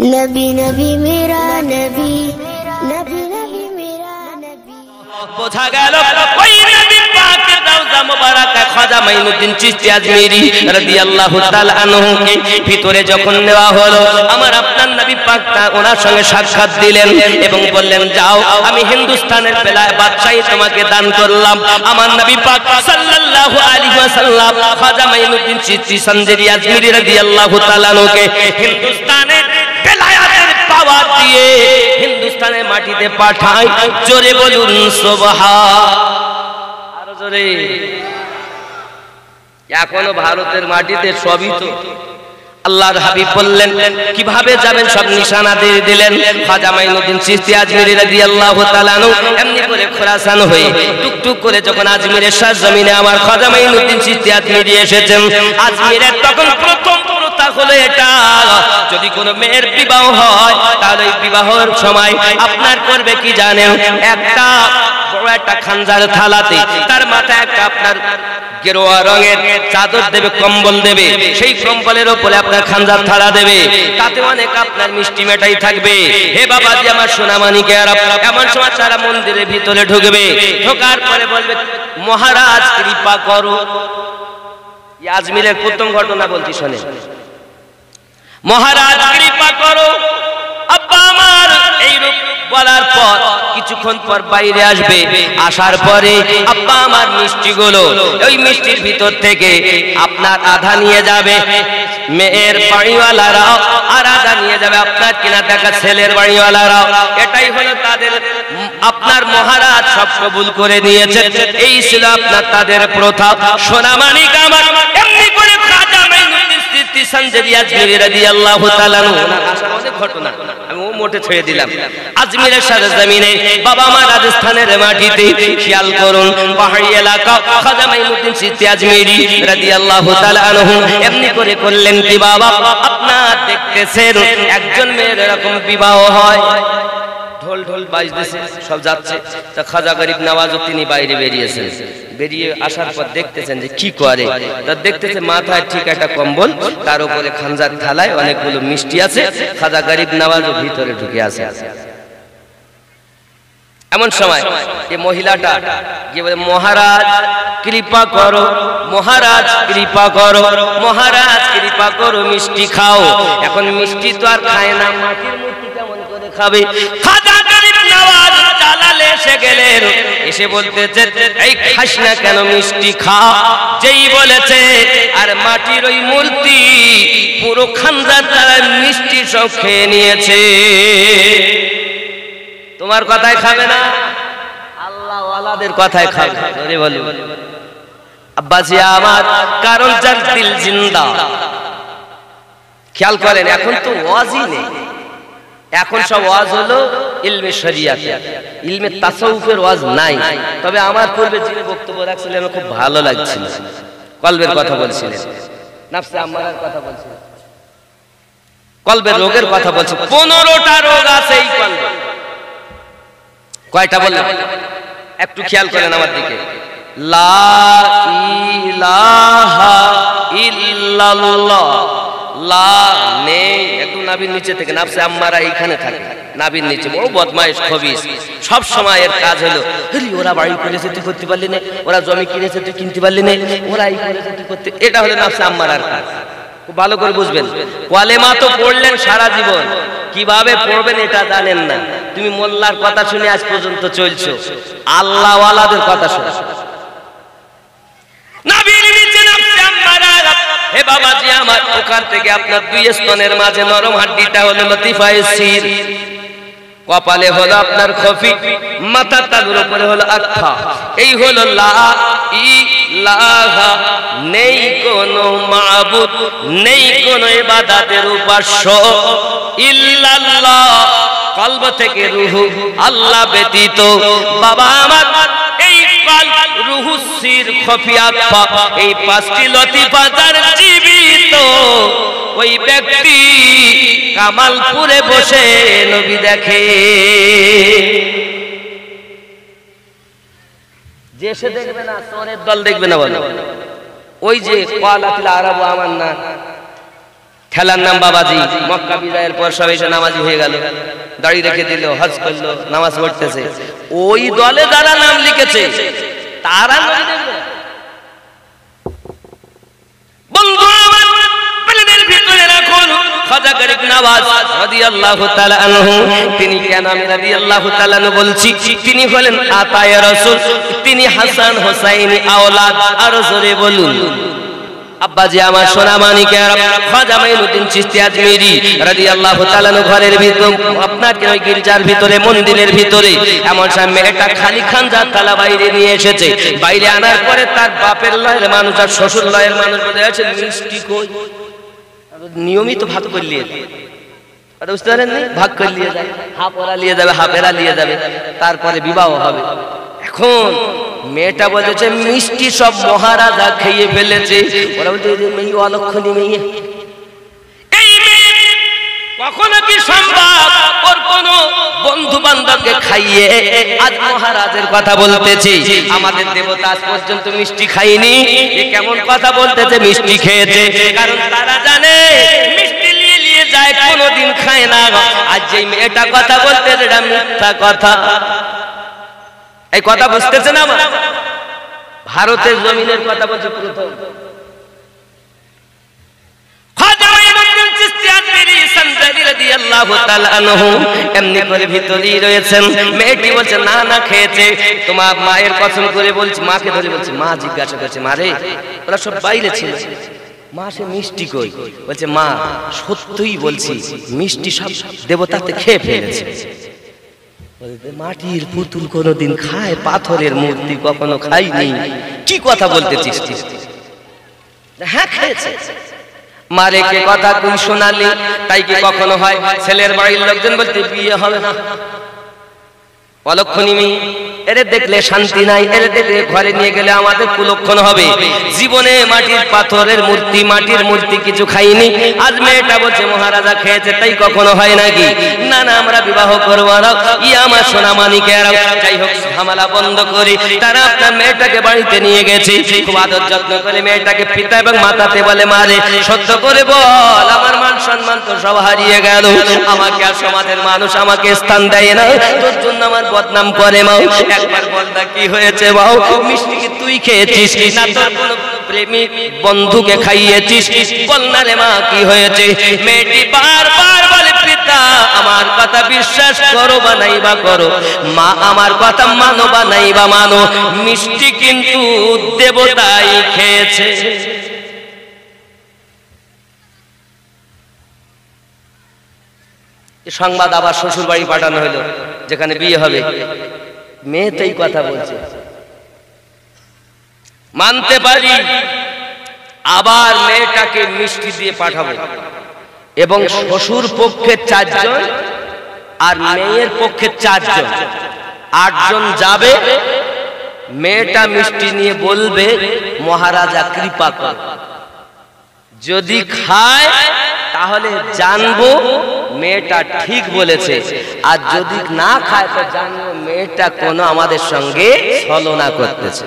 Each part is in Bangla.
नबी नबी मेरा नबी नबी नबी मेरा नबी বোঝা গেল ওই নবী পাকের রওজা মোবারকা খাজা মাইনুদ্দিন চিশতি আজমিরি রাদিয়াল্লাহু তাআলা আনহুকে ভিতরে যখন নেওয়া হলো আমার আপনার নবী পাক ওনার সঙ্গে সাক্ষাৎ দিলেন এবং বললেন যাও আমি হিন্দুস্তানের বেলায় বাদশাহী তোমাকে দান করলাম। আমার নবী পাক সাল্লাল্লাহু আলাইহি ওয়াসাল্লাম খাজা মাইনুদ্দিন চিশতি সঞ্জরি আজমিরি রাদিয়াল্লাহু তাআলা আনহুকে হিন্দুস্তানের বেলায়াতের পাওয়ার দিয়ে হিন্দুস্তানের মাটিতে পাঠায়। জোরে বলুন সুবহান, আরো জোরে। এখনো ভারতের মাটিতে সবই তো আল্লাহর হাবিব বললেন কিভাবে যাবেন সব নিশানা দিয়ে দিলেন। খাজা মাইনুদ্দিন চিশতি আজমিরি রাদিয়াল্লাহু তাআলা আনহু এমনি করে খোরাসান হয়ে টুকটুক করে যখন আজমিরের জমিনে আমার খাজা মাইনুদ্দিন চিশতি আজমিরি এসেছেন। আজমিরের তখন প্রথম প্রথা হলো এটা, যদি কোনো মেয়ের বিবাহ হয় তাহলে এই বিবাহের সময় আপনার করবে কি জানেন, একটা বড় একটা খানজার থালাতে তার মাথায় একটা আপনার গেরুয়া রঙের চাদর দেবে, কম্বল দেবে, সেই কম্বলের উপরে আপনার খানজার থালা দেবে, তাতে অনেক আপনার মিষ্টি মেটাই থাকবে। হে বাবাজি আমার সোনামানিকেরা, এমন সময় তারা মন্দিরের ভিতরে ঢুকবে, ঢোকার পরে বলবে মহারাজ কৃপা করো। আজমিরের প্রথম ঘটনা বলছি শোনে, মহারাজ কৃপা করো। আব্বা আমার এইরূপ বলার পর কিছুক্ষণ পর বাইরে আসবে, আসার পরে আব্বা আমার মিষ্টিগুলো ওই মিষ্টির ভিতর থেকে আপনার আধা নিয়ে যাবে মেয়ের বাড়িওয়ালারাও, আর আধা নিয়ে যাবে আপনার কিনা দেখা ছেলের বাড়িওয়ালারাও। এটাই হলো তাদের, আপনার মহারাজ সব কবুল করে নিয়েছে, এই ছিল আপনার তাদের প্রথা। সোনামানিক আমার এমনি করে খাজা মাইনুদ্দিন চিশতি সঞ্জরি আজমিরি রাদিয়াল্লাহু তাআলা আনহু অনেক ঘটনা আমি ও মোটে ছেড়ে দিলাম। আজমিরের সরজমিনে বাবা মা রাজস্থানের মাটিতে খেয়াল করুন পাহাড়ি এলাকা, খাজা মাইনুদ্দিন চিশতি আজমিরি রাদিয়াল্লাহু তাআলা আনহু এমনি করে করলেন কি বাবা, আপনার দেখতেছেন একজন মেয়ের এরকম বিবাহ হয়, ঢোল ঢোল বাজতেছে, সব যাচ্ছে, তা খাজা গরিব নওয়াজ তিনি বাইরে বেরিয়েছেন। বেরিয়ে আসার পর দেখতেছেন যে কি করে, তা দেখতেছে মাথায় ঠিক একটা কম্বল, তার উপরে খানজার থালায় অনেকগুলো মিষ্টি আছে, খাজা গরিব নওয়াজ ভিতরে ঢুকে আছে। এমন সময় এই মহিলাটা যে বলে মহারাজ কৃপা করো, মহারাজ কৃপা করো, মহারাজ কৃপা করো, মিষ্টি খাও। এখন মিষ্টি তো আর খায় না, মাটির মূর্তি কেমন করে খাবে? খাজা গরিব নওয়াজ জালালে এসে গেলেন, এসে বলতেছে এই খাস না কেন, মিষ্টি খা। যেই বলেছে আর মাটির ওই মূর্তি পুরো খানজার দ্বারা মিষ্টি সব খেয়ে নিয়েছে। তোমার কথাই খাবে না, আল্লাহ ওয়ালাদের কথাই খাবে। ধরে বলি আব্বাজি আমার, কারণ যার দিল জিন্দা। খেয়াল করেন এখন তো ওয়াজই নেই, এখন সব ওয়াজ হলো ইলমে শরিয়াত, ইলমে তাসাউফের ওয়াজ নাই। তবে আমার পূর্বে যিনি বক্তব্য রাখছিলেন আমার খুব ভালো লাগছিল, কলবের কথা বলছিলেন, নাফসে আম্মারার কথা বলছিলেন, কলবের রোগের কথা বলছে। 15টা রোগ আছে এই কলবে। কয়টা বললাম একটু খেয়াল করেন আমার দিকে। লা ইলাহা ইল্লাল্লাহ, লা নেই, একটু নাভির নিচে থেকে, নাফসে আম্মারা এইখানে থাকে নাভির নিচে, বড় বদমাইশ খবিস। সব সময় এর কাজ হলো ওরা বাড়ি করেছে তুই করতে পারলি না, ওরা জমি কিনেছে তুই কিনতে পারলি না, ওরা এই করেছে তুই করতে, এটা হলো নাফসে আম্মারার কাজ। খুব ভালো করে বুঝবেন, কালেমা তো পড়লেন সারা জীবন, কিভাবে পড়বেন এটা জানেন না। তুমি মোল্লার কথা শুনে আজ পর্যন্ত চলছো, আল্লাহ ওয়ালাদের কথা শুনে। নাভির নিচে নাফসে আম্মারা, হে বাবাজি আমার, ওখান থেকে আপনার দুই স্তনের মাঝে নরম হাড্ডিটা হলো লতিফায়ে সির, কপালে হলো আপনার খফি, মাথার তালুর উপরে হলো আখফা। এই হলো লা ইলাহা, নেই কোনো মাবুদ, নেই কোনো ইবাদতের উপাস্য ইল্লাল্লাহ, কলব থেকে রুহু আল্লাহ ব্যতীত। বাবা আমার এই কলব, রুহু, সির, খফি, আখফা, এই পাঁচটি লতিফা যার জীবিত, ওই ব্যক্তি কামালপুরে বসে নবী দেখে। যে সে দেখবে না, চোরের দল দেখবে না, বলো ওই যে ক্বালাতিল আরাবু আমান্না, ঠেলার নাম বাবাজি। মক্কা বিজয়ের পর সব এসে নামাজি হয়ে গেল, দাড়ি রেখে দিল, হজ করলো, নামাজ পড়তেছে। ওই দলে যারা নাম লিখেছে তারা বন্ধু আমার প্রাণের ভিতরে রাখুন খাজা গরিব নওয়াজ রাদিয়াল্লাহু তাআলা আনহু। তিনি কেন আমি রাদিয়াল্লাহু তাআলা আনহু বলছি? তিনি হলেন আতায়ে রাসূল, তিনি হাসান হোসাইনি আওলাদ। আর জোরে বলুন আব্বাজি আমার সোনা মানিকের খাজা মাইনুদ্দিন চিশতি আজমিরি রাদিয়াল্লাহু তাআলা আনহু ঘরের ভিতর আপনার ওই গির্জার ভিতরে মন্দিরের ভিতরে এমন সামনে একটা খালি খানজার তালা বাইরে নিয়ে এসেছে। বাইরে আনার পরে তার বাপের লয়ের মানুষ আর শ্বশুর লয়ের মানুষ বলে আছে মিষ্টি কই, নিয়মিত ভাগ করলিয়ে বুঝতে পারেন ভাগ করলিয়ে যায়, হাফ ওরা নিয়ে যাবে হাফ এরা নিয়ে যাবে, তারপরে বিবাহ হবে। এখন মেয়েটা বলেছে মিষ্টি সব মহারাজা খেয়ে ফেলেছে। ওরা বলছে মেয়ে অলক্ষণী মেয়ে, এই মেয়ে কখনো কি সম্ভব ওর কোন বন্ধু বান্ধবকে খাইয়ে আজ মহারাজের কথা বলতেছে? আমাদের দেবতা আজ পর্যন্ত মিষ্টি খাইনি, এ কেমন কথা বলতেছে মিষ্টি খেয়েছে? কারণ তারা জানে মিষ্টি নিয়ে নিয়ে যায়, কোনোদিন খায় না। আজ যে মেয়েটা কথা বলতেছে এটা মিথ্যা কথা। এই কথা বুঝতেছে না? ভারতের জমিনের কথা বলছে প্রথম খাজা মাইনুদ্দিন চিশতি আজমিরি সানজারি রাদিয়াল্লাহু তাআলা আনহু এমনি করে ভিতরেই রয়েছেন। মেয়েটি বলছে না না খেয়েছে। তোমার মায়ের কসম করে বলছে, মাকে ধরে বলছে, মা জিজ্ঞাসা করছে মারে ওরা সব বাইরে ছিল, মা সে মিষ্টি কই? বলছে মা সত্যই বলছি মিষ্টি সব দেবতাতে খেয়ে ফেলেছে। মাটির পুতুল কোনোদিন খায়, পাথরের মূর্তি কখনো খাইনি। কি কথা বলতেছিস? হ্যাঁ খেয়েছে। মারে কে কথা তুই শোনালি, তাই কি কখনো হয়? ছেলের বাড়ির লোকজন বলতে বিয়ে হবে না, অলক্ষণী মেয়ে, এরে দেখলে শান্তি নাই, এরে দেখলে ঘরে নিয়ে গেলে আমাদের কুলক্ষণ হবে। জীবনে মাটির পাথরের মূর্তি মাটির মূর্তি কিছু খাইনি। আজ মেয়েটা বলছে মহারাজা খেয়েছে, তাই কখনো হয় নাকি? না না আমরা বিবাহ করবো না। ই আমার সোনা মানিকেরা, যাই হোক ঝামেলা বন্ধ করি। তারা আপনার মেয়েটাকে বাড়িতে নিয়ে গেছে, খুব আদর যত্ন করে মেয়েটাকে পিতা এবং মাতাতে বলে মারে সত্য করে বল আমার মান সম্মান তো সব হারিয়ে গেল, আমাকে আর সমাজের মানুষ আমাকে স্থান দেয় না, তোর জন্য আমার বদনাম করে। মাও একবার বল না কি হয়েছে? মাও মিষ্টি কি তুই খেয়েছিস না তোর কোন প্রেমিক বন্ধুকে খাইয়েছিস? বল না রে মা কি হয়েছে? মেয়েটি বারবার বলে পিতা আমার কথা বিশ্বাস করো বা নাই বা করো, মা আমার কথা মানো বা নাই বা মানো, মিষ্টি কিন্তু দেবতাই খেয়েছে। সংবাদ আবার শ্বশুর বাড়ি পাঠানো হলো যেখানে বিয়ে হবে। মেয়ে তো এই কথা বলছে, মানতে পারি, আবার মেয়েটাকে মিষ্টি দিয়ে পাঠাবো এবং শ্বশুর পক্ষে 4 জন আর মেয়ের পক্ষে 4 জন, 8 জন যাবে। মেয়েটা মিষ্টি নিয়ে বলবে মহারাজা কৃপা কর, যদি খায় তাহলে জানবো মেয়েটা ঠিক বলেছে, আর যদি না খায় তো জানবো মেয়েটা কোনো আমাদের সঙ্গে ছলনা করতেছে।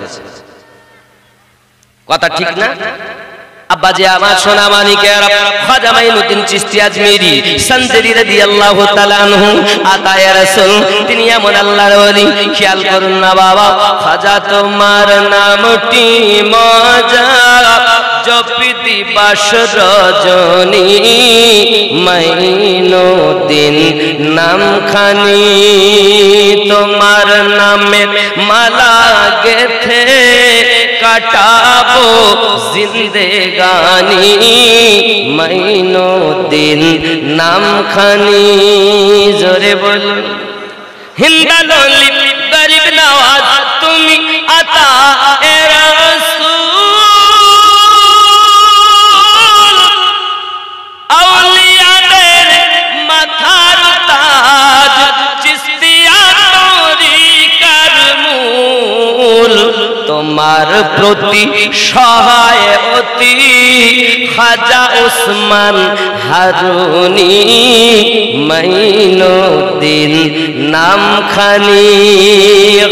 কথা ঠিক না? আব্বাজি আমার সোনা মানিকেরা, খাজা মাইনুদ্দিন চিশতি আজমিরি সানজারি রাদিয়াল্লাহু তাআলা আনহু আতায়ে রাসূল, তিনি এমন আল্লাহর ওলি। খেয়াল করুন না বাবা, খাজা তোমার নামটি মজা জপি দিবাস রজনী, মাইনুদ্দিন নামখানি তোমার নামে মালা গেথে কাটাবো জিন্দেগানি, মাইনুদ্দিন নামখানি। জোরে বলুন হিন্দালি গরিব নওয়াজ তুমি আতায়ে রাসূল, আউলিয়াদের মাথার তাজ, চিশতিয়া তরিকার মূল, তোমার প্রতি সহায় অতি খাজা ওসমান হারুনি, মাইনুদ্দিন নামখানি।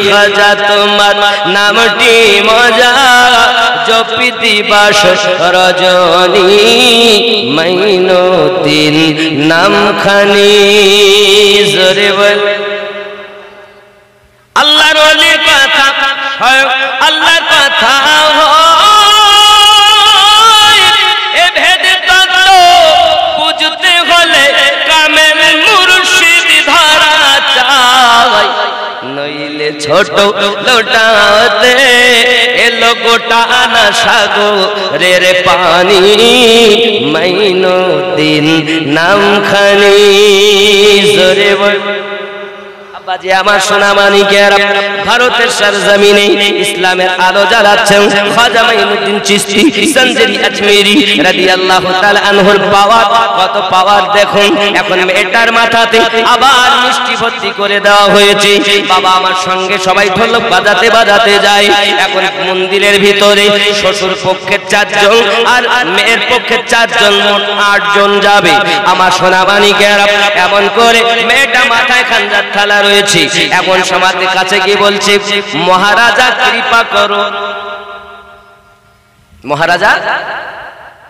খাজা তোমার নামটি মজা জপি দিবাস রজনী মাইনুদ্দিন নামখানি জোরে বল আল্লাহর ওলির কথা হয় আল্লাহর কথা হয় এ ভেদ তত্ত্ব বুঝতে হলে কামেল মুর্শিদ ধরা চাই নইলে ছোট লোটাতে এলো গোটা না সাগরের পানি মাইনুদ্দিন নামখানি জোরে বল বাজে আমার সোনা মানিকেরা ভারতের সরজমিনে ইসলামের আলো জ্বালাচ্ছেন খাজা মাইনুদ্দিন চিশতি সঞ্জরি আজমেরি রাদিয়াল্লাহু তাআলা আনহুর পাওয়ার কত পাওয়ার দেখুন এখন মেয়েটার মাথাতে আবার মিষ্টি ভর্তি করে দেওয়া হয়েছে বাবা আমার সঙ্গে সবাই ঢোলক বাজাতে বাজাতে যায় এখন মন্দিরের ভিতরে শ্বশুর পক্ষের 4 জন আর মেয়ের পক্ষের 4 জন মোট 8 জন যাবে আমার সোনা মানিকেরা এমন করে মেয়েটা মাথায় খানজার থালা রয়েছে এখন সমাজের কাছে গিয়ে বলছে মহারাজা কৃপা করো মহারাজা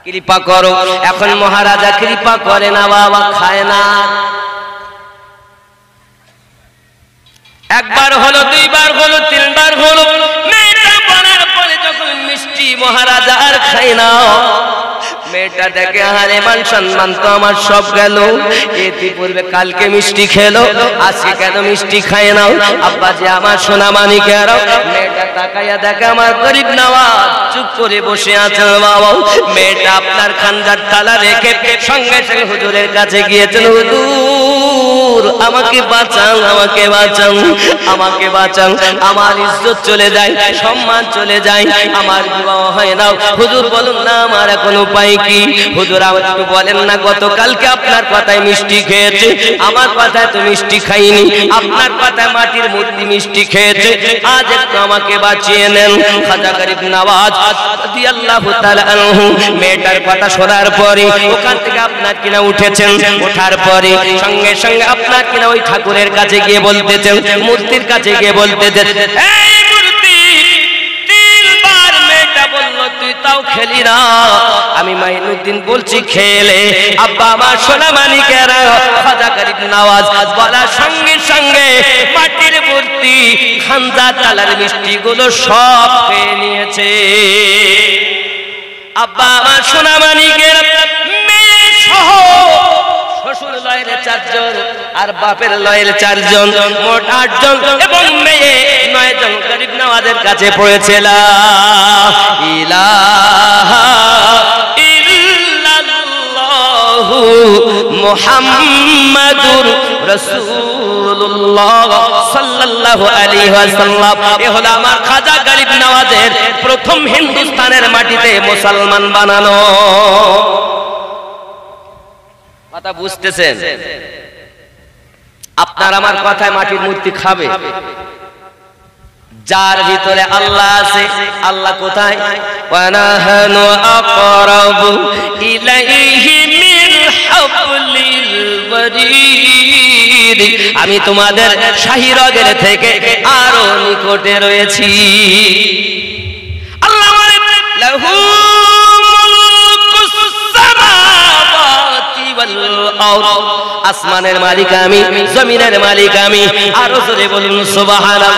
কৃপা করো এখন মহারাজা কৃপা করে না বাবা খায় না একবার হলো দুইবার হলো তিনবার হলো মেয়েটা বলার পরে যখন মিষ্টি মহারাজা আর খায় না মেয়েটা দেখে আরে মান সম্মান তো আমার সব গেল ইতিপূর্বে কালকে মিষ্টি খেলো আজকে কেন মিষ্টি খায় না আব্বা যে আমার সোনা মানিকেরা মেয়েটা তাকাইয়া দেখে আমার গরিব নওয়াজ চুপ করে বসে আছে বাবা মেয়েটা আপনার খানজার তালা রেখে সঙ্গে সঙ্গে হুজুরের কাছে গিয়েছেন হুজুর আমাকে বাঁচান আমাকে বাঁচান আমাকে বাঁচান আমার ইজ্জত চলে যায় সম্মান চলে যায় আমার বিবাহ হয় না হুজুর বলুন না আমার এখন উপায় কি হুজুর আমাকে বলেন না গতকালকে আপনার কথায় মিষ্টি খেয়েছে আমার কথায় তো মিষ্টি খাইনি আপনার কথায় মাটির মূর্তি মিষ্টি খেয়েছে আজ একটু আমাকে বাঁচিয়ে নেন খাজা গরিব নওয়াজ রাদিয়াল্লাহু তাআলা আনহু মেয়েটার কথা শোনার পরে ওখান থেকে আপনার কিনা উঠেছেন ওঠার পরে সঙ্গে সঙ্গে আপনার কিনা ওই ঠাকুরের কাছে গিয়ে বলতেছেন মূর্তির কাছে গিয়ে বলতেছেন এই মূর্তি তিনবার মেয়েটা বলল তুই তাও খেলি না আমি মাইনুদ্দিন বলছি খেলে আব্বা আমার সোনা মানিকেরা খাজা গরিব নওয়াজ বলার সঙ্গে সঙ্গে মাটির মূর্তি খানজা তালার মিষ্টি গুলো সব খেয়ে নিয়েছে আব্বা আমার সোনা মানিকেরা মেয়ে সহ শ্বশুর লয়ের 4 জন আর বাপের লয়ের 4 জন মোট 8 জন এবং মেয়ে 9 জন গরিব নওয়াজের কাছে পড়েছে লা ইলাহা ইল্লাল্লাহু মুহাম্মাদুর রাসূলুল্লাহ সাল্লাল্লাহু আলাইহি ওয়াসাল্লাম এ হলো আমার খাজা গরিব নওয়াজের প্রথম হিন্দুস্তানের মাটিতে মুসলমান বানানো কথা বুঝতেছেন আপনার আমার কথায় মাটির মূর্তি খাবে যার ভিতরে আল্লাহ আছে আল্লাহ কোথায় ওয়ানাহানু আকরাবু ইলাইহি মিন হাবলিল ওয়ারিদ আমি তোমাদের শাহী রগের থেকে আরো নিকটে রয়েছি আল্লাহ বলেন লাহু আসমানের মালিক আমি জমিনের মালিক আমি আরো জোরে বলুন সুবহানাল্লাহ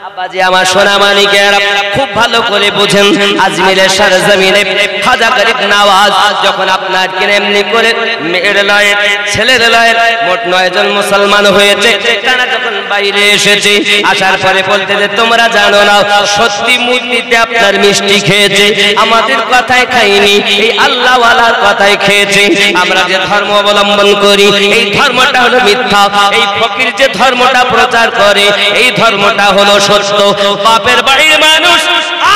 আব্বাজি আমার সোনা মানিকেরা খুব ভালো করে বুঝেন আজমিরের সরজমিনে খাজা গরিব নওয়াজ যখন আপনার কেমনি করে মেয়ের লয়ে ছেলের লয়ে মোট 9 জন মুসলমান হয়েছে তারা যখন বাইরে এসেছে আসার পরে বলতে যে তোমরা জানো না সত্যি মূর্তিতে আপনার মিষ্টি খেয়েছে আমাদের কথাই খাইনি এই আল্লাহ ওয়ালার কথাই খেয়েছে আমরা যে ধর্ম অবলম্বন করি এই ধর্মটা হলো মিথ্যা এই ফকির যে ধর্মটা প্রচার করে এই ধর্মটা হলো সত্য বাপের বাড়ির মানুষ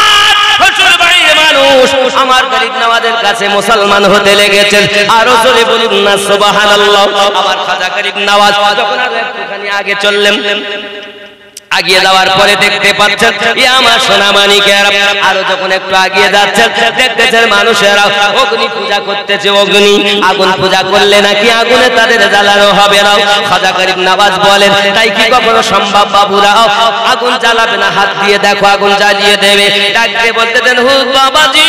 আর শ্বশুর বাড়ির মানুষ আমার গরিব নওয়াজের কাছে মুসলমান হতে লেগেছেন আরো জোরে বলুন না সুবহানাল্লাহ আমার খাজা গরিব নওয়াজ যখন একটুখানি আগে চললেন আগিয়ে যাওয়ার পরে দেখতে পাচ্ছেন আমার সোনা মানিকেরা, আরো যখন একটু আগিয়ে যাচ্ছেন দেখতেছেন মানুষেরা অগ্নি পূজা করতেছে। অগ্নি আগুন পূজা করলে নাকি আগুনে তাদের জ্বালানো হবে না। খাজা গরিব নওয়াজ বলেন তাই কি কখনো সম্ভব বাবুরা? আগুন জ্বালাবে না, হাত দিয়ে দেখো আগুন জ্বালিয়ে দেবে। ডাকতে বলতেছেন হুজুর বাবাজি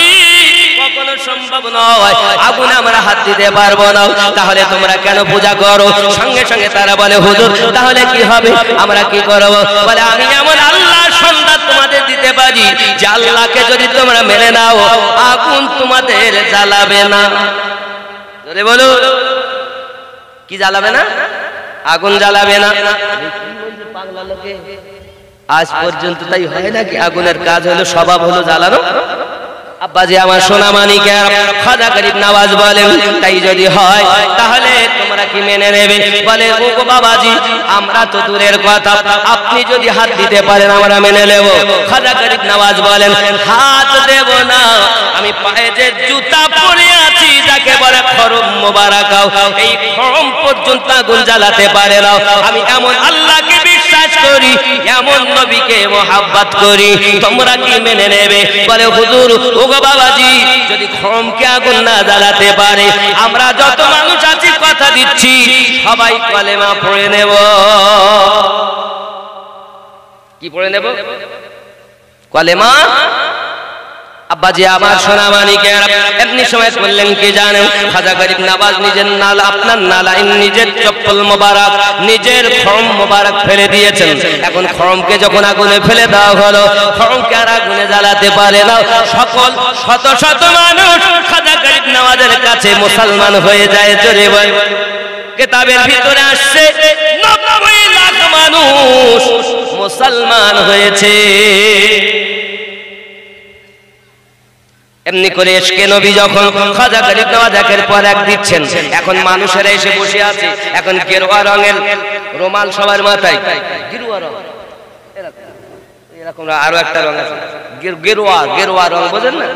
কখনো সম্ভব নয়, আগুনে আমরা হাত দিতে পারবো না। তাহলে তোমরা কেন পূজা করো? সঙ্গে সঙ্গে তারা বলে হুজুর তাহলে কি হবে, আমরা কি করব? বলে আমি এমন আল্লাহর সন্ধান তোমাদের দিতে পারি যে আল্লাহকে যদি তোমরা মেনে নাও আগুন তোমাদের জ্বালাবে না। জোরে বলো, কি জ্বালাবে না? আগুন জ্বালাবে না। পাগলা লোকে আজ পর্যন্ত তাই হয় নাকি? আগুনের কাজ হলো, স্বভাব হলো জ্বালানো। আব্বাজি আমার সোনা মানিকের খাজা গরিব নওয়াজ বলেন তাই যদি হয় তাহলে তোমরা কি মেনে নেবে? বলে ও বাবাজি আমরা তো দূরের কথা, আপনি যদি হাত দিতে পারেন আমরা মেনে নেব। খাজা গরিব নওয়াজ বলেন হাত দেব না, আমি পায়ে যে জুতা পরে আছি যাকে বলে খরম মোবারক, এই খরম পর্যন্ত আগুন জ্বালাতে পারে না। আমি এমন আল্লাহকে বিশ্বাস করি, এমন নবীকে মহব্বত করি, তোমরা কি মেনে নেবে? বলে হুজুর ওগো বাবাজি যদি খরমকে আগুন না জ্বালাতে পারে আমরা যত মানুষ আছি কথা দিচ্ছি সবাই কলেমা পড়ে নেব। কি পড়ে নেব? কলেমা। আব্বাজি আমার সোনা মানিকের এমনি সময় করলেন কি জানেন? খাজা গরিব নওয়াজ নিজের নালা, আপনার নালায় নিজের চপ্পল মোবারক, নিজের খরম মোবারক ফেলে দিয়েছেন। এখন খরমকে যখন আগুনে ফেলে দেওয়া হলো, খরমকে আর আগুনে জ্বালাতে পারে না। সকল শত শত মানুষ খাজা গরিব নওয়াজের কাছে মুসলমান হয়ে যায়। জোরে বল, কিতাবের ভিতরে আসছে 90 লাখ মানুষ মুসলমান হয়েছে। এমনি করে এসকে নবী যখন খাজা গরিব নওয়াজ একের পর এক দিচ্ছেন, এখন মানুষেরা এসে বসে আছে। এখন গেরুয়া রঙের রুমাল সবার মাথায়, গেরুয়া রং, এরকম আরো একটা রং আছে গেরুয়া, গেরুয়া রং বোঝেন না,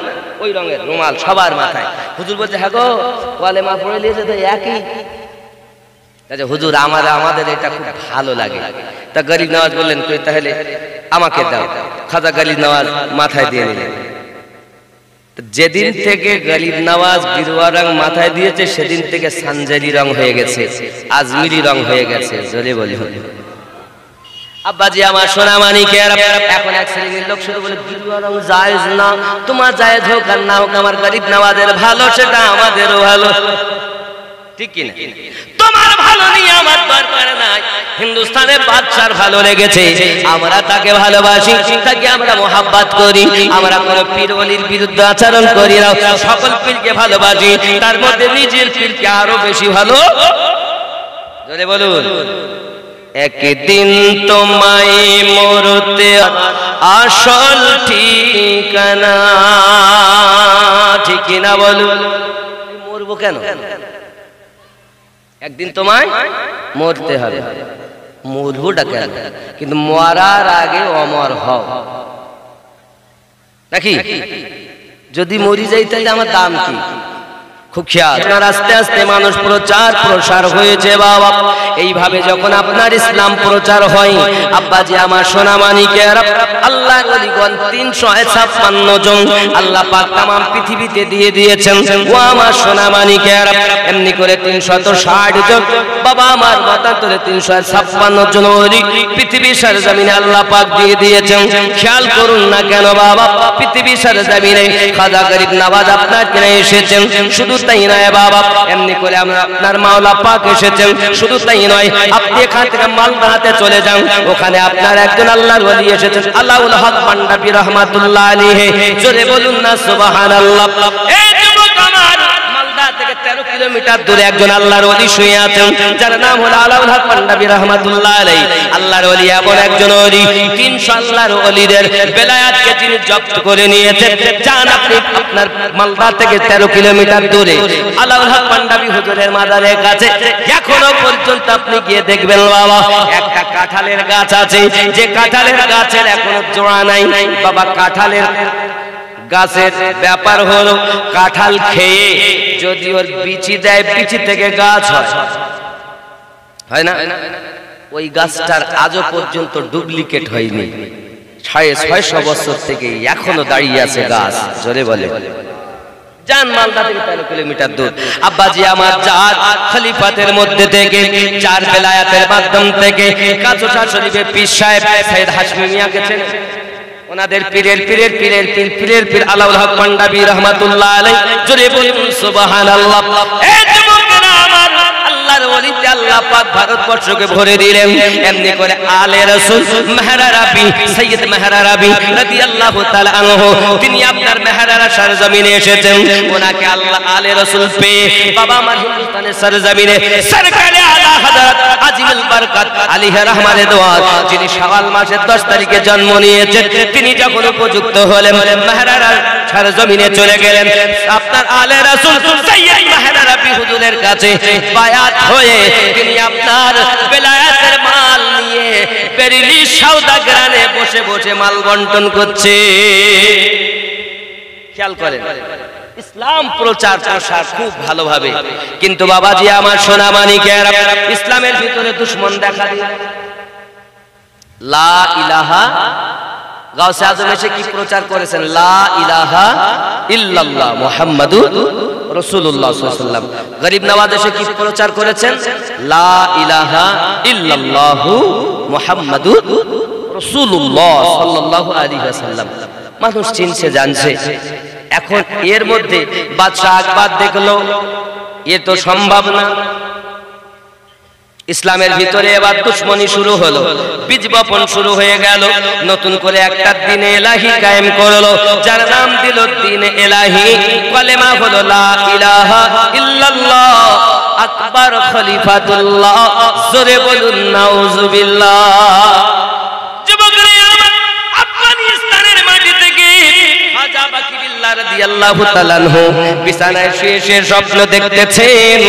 ওই রঙের রুমাল সবার মাথায়। হুজুর বলছে হ্যাঁ গো কলেমা পড়ে নিয়েছে তো একই। হুজুর আমাদের এটা খুব ভালো লাগে। তা গরিব নওয়াজ বললেন কই তাহলে আমাকে দাও। খাজা গরিব নওয়াজ মাথায় দিয়ে নিলেন। যেদিন থেকে গরিব নওয়াজ গেরুয়া রং মাথায় দিয়েছে সেদিন থেকে সানজারি রং হয়ে গেছে, আজমিরি রং হয়ে গেছে। জোরে বলি আব্বাজি আমার সোনা মানিকের এখন এক শ্রেণীর লোক শুধু বলে গেরুয়া রং জায়েজ না, তোমার জায়েজ হোক আর না হোক আমার গরিব নওয়াজের ভালো, সেটা আমাদেরও ভালো। ঠিক কি না? তোমার ভালো নিয়ে আমার দরকার নাই, হিন্দুস্তানের বাদশার ভালো লেগেছে, আমরা তাকে ভালোবাসি, তাকে আমরা মোহাব্বত করি, আমরা কোনো পীর ওলির বিরুদ্ধে আচরণ করি না, সকল পীরকে ভালোবাসি, তার মধ্যে নিজের পীরকে আরো বেশি ভালো। জোরে বলুন একদিন তোমায় মরতে আসল ঠিকানা। ঠিক না বলুন? মরবো কেন? একদিন তোমায় মরতে হবে, মরবোটা কেন? কিন্তু মরার আগে অমর হও নাকি? যদি মরি যাই তাহলে আমার দাম কি? খুব খেয়াল। আস্তে আস্তে মানুষ প্রচার প্রসার হয়েছে বাবা। এইভাবে যখন আপনার ইসলাম প্রচার হয় আব্বাজি আমার সোনা মানিকের আল্লাহর ওলিগণ 356 জন আল্লাহ পাক तमाम পৃথিবীতে দিয়ে দিয়েছেন। ও আমার সোনা মানিকের এমনি করে 360 জন বাবা আমার মতান্তরে 356 জন ওলি পৃথিবীর সরজমিনে আল্লাহ পাক দিয়ে দিয়েছেন। খেয়াল করুন না কেন বাবা, পৃথিবীর সরজমিনে খাজা গরিব নওয়াজ আপনার কিনে এসেছেন। শুধু তাই নয় বাবা, এমনি করে আমরা আপনার মাওলা পাক এসেছেন। শুধু তাই নয়, আপনি এখান থেকে মালদাতে চলে যান, ওখানে আপনার একজন আল্লাহর ওলি এসেছেন, আল্লাহুল হক পান্ডাবি রহমাতুল্লাহ আলাইহি। জোরে বলুন না সুবহানাল্লাহ। এই যুবক আমার, মালদা থেকে 13 কিলোমিটার দূরে একজন আল্লাহর ওলি শুয়ে আছেন, যার নাম হলো আল্লাহুল হক পান্ডাবি রহমাতুল্লাহ আলাইহি। আল্লাহর ওলি এমন একজন ওলি, 300 আল্লাহর ওলিদের বেলায়াতকে তিনি জব্দ করে নিয়েছেন। জান আপনি আপনার মালদা থেকে 13 কিলোমিটার দূরে আল্লাহুল হক পান্ডাবি হুজুরের মাজারের কাছে এখনো পর্যন্ত আপনি গিয়ে দেখবেন বাবা, একটা কাঁঠালের গাছ আছে, যে কাঁঠালের গাছের এখনো জোড়া নাই বাবা। কাঁঠালের গাছের ব্যাপার হলো কাঁঠাল খেয়ে যদি ওর বিচি দেয়, বিচি থেকে গাছ হয় না? ওই গাছটার আজও পর্যন্ত ডুপ্লিকেট হয়নি। 650 বছর থেকে এখনো দাঁড়িয়ে আছে গাছ। জোরে বলে জান মালদা থেকে 13 কিলোমিটার দূর। আব্বাজি আমার জাত খলিফাতের মধ্যে থেকে 4 বেলায়াতের মাধ্যম থেকে কাছোটা শরীফে পীর সাহেব সৈয়দ হাশমি মিয়া গেছেন। ওনাদের পীরের পীরের পীরের পীর পীরের পীর আলাউল হক পান্ডাবি রহমাতুল্লাহ আলাইহি। জোরে বলুন সুবহানাল্লাহ। এই যুবকেরা আমার, আল্লাহর ওলিতে আল্লাহ পাক ভারতবর্ষকে ভরে দিলেন। এমনি করে আলে রাসূল মেহরারাবি সৈয়দ মেহরারাবি রাদিয়াল্লাহু তাআলা আনহু, তিনি আপনার মেহরারা সরজমিনে এসেছেন। ওনাকে আল্লাহ আলে রাসূল পেয়ে বাবা আমার হিন্দুস্তানের সরজমিনে সরকারে আলা হযরত আজিমুল বরকত আলাইহি রহমান রিদওয়ান, যিনি শাওয়াল মাসের 10 তারিখে জন্ম নিয়েছেন, তিনি যখন উপযুক্ত হলেন মেহরারা সরজমিনে চলে গেলেন। আপনার আলে রাসূল সৈয়দ মেহরারাবি হুজুরের কাছে বায়াত হয়ে তিনি আপনার বেলায়েতের মাল নিয়ে বেরিলি সওদাগরানে বসে বসে মাল বন্টন করছে। খেয়াল করেন, ইসলাম প্রচার প্রসার খুব ভালোভাবে, কিন্তু বাবাজি আমার সোনা মানিকেরা, ইসলামের ভিতরে দুশমন দেখা দিল। লা ইলাহা, গাউসে আজম এসে কি প্রচার করেছেন? লা ইলাহা ইল্লাল্লাহ মুহাম্মাদুর রাসূলুল্লাহ সাল্লাল্লাহু আলাইহি ওয়াসাল্লাম। গরিব নওয়াজ এসে কি প্রচার করেছেন? লা ইলাহা ইল্লাল্লাহু মুহাম্মাদুর রাসূলুল্লাহ সাল্লাল্লাহু আলাইহি ওয়াসাল্লাম। মানুষ চিনছে জানছে। এখন এর মধ্যে বাদশা আকবর দেখলো এ তো সম্ভব না, ইসলামের ভিতরে এবার দুশমনি শুরু হলো, বীজ বপন শুরু হয়ে গেল। নতুন করে একটা দ্বীন ইলাহি কায়েম করলো, যার নাম দিল দ্বীন ইলাহি। কলেমা হলো লা ইলাহা ইল্লাল্লাহ আকবার খলিফাতুল্লাহ। জোরে বলুন নাউজুবিল্লাহ। যুবকরা আমার, আফগানিস্তানের মাটি থেকে খাজা বাকি বিল্লাহ রাদিয়াল্লাহু তাআলা আনহু বিছানায় শুয়ে শুয়ে স্বপ্ন দেখতেছেন।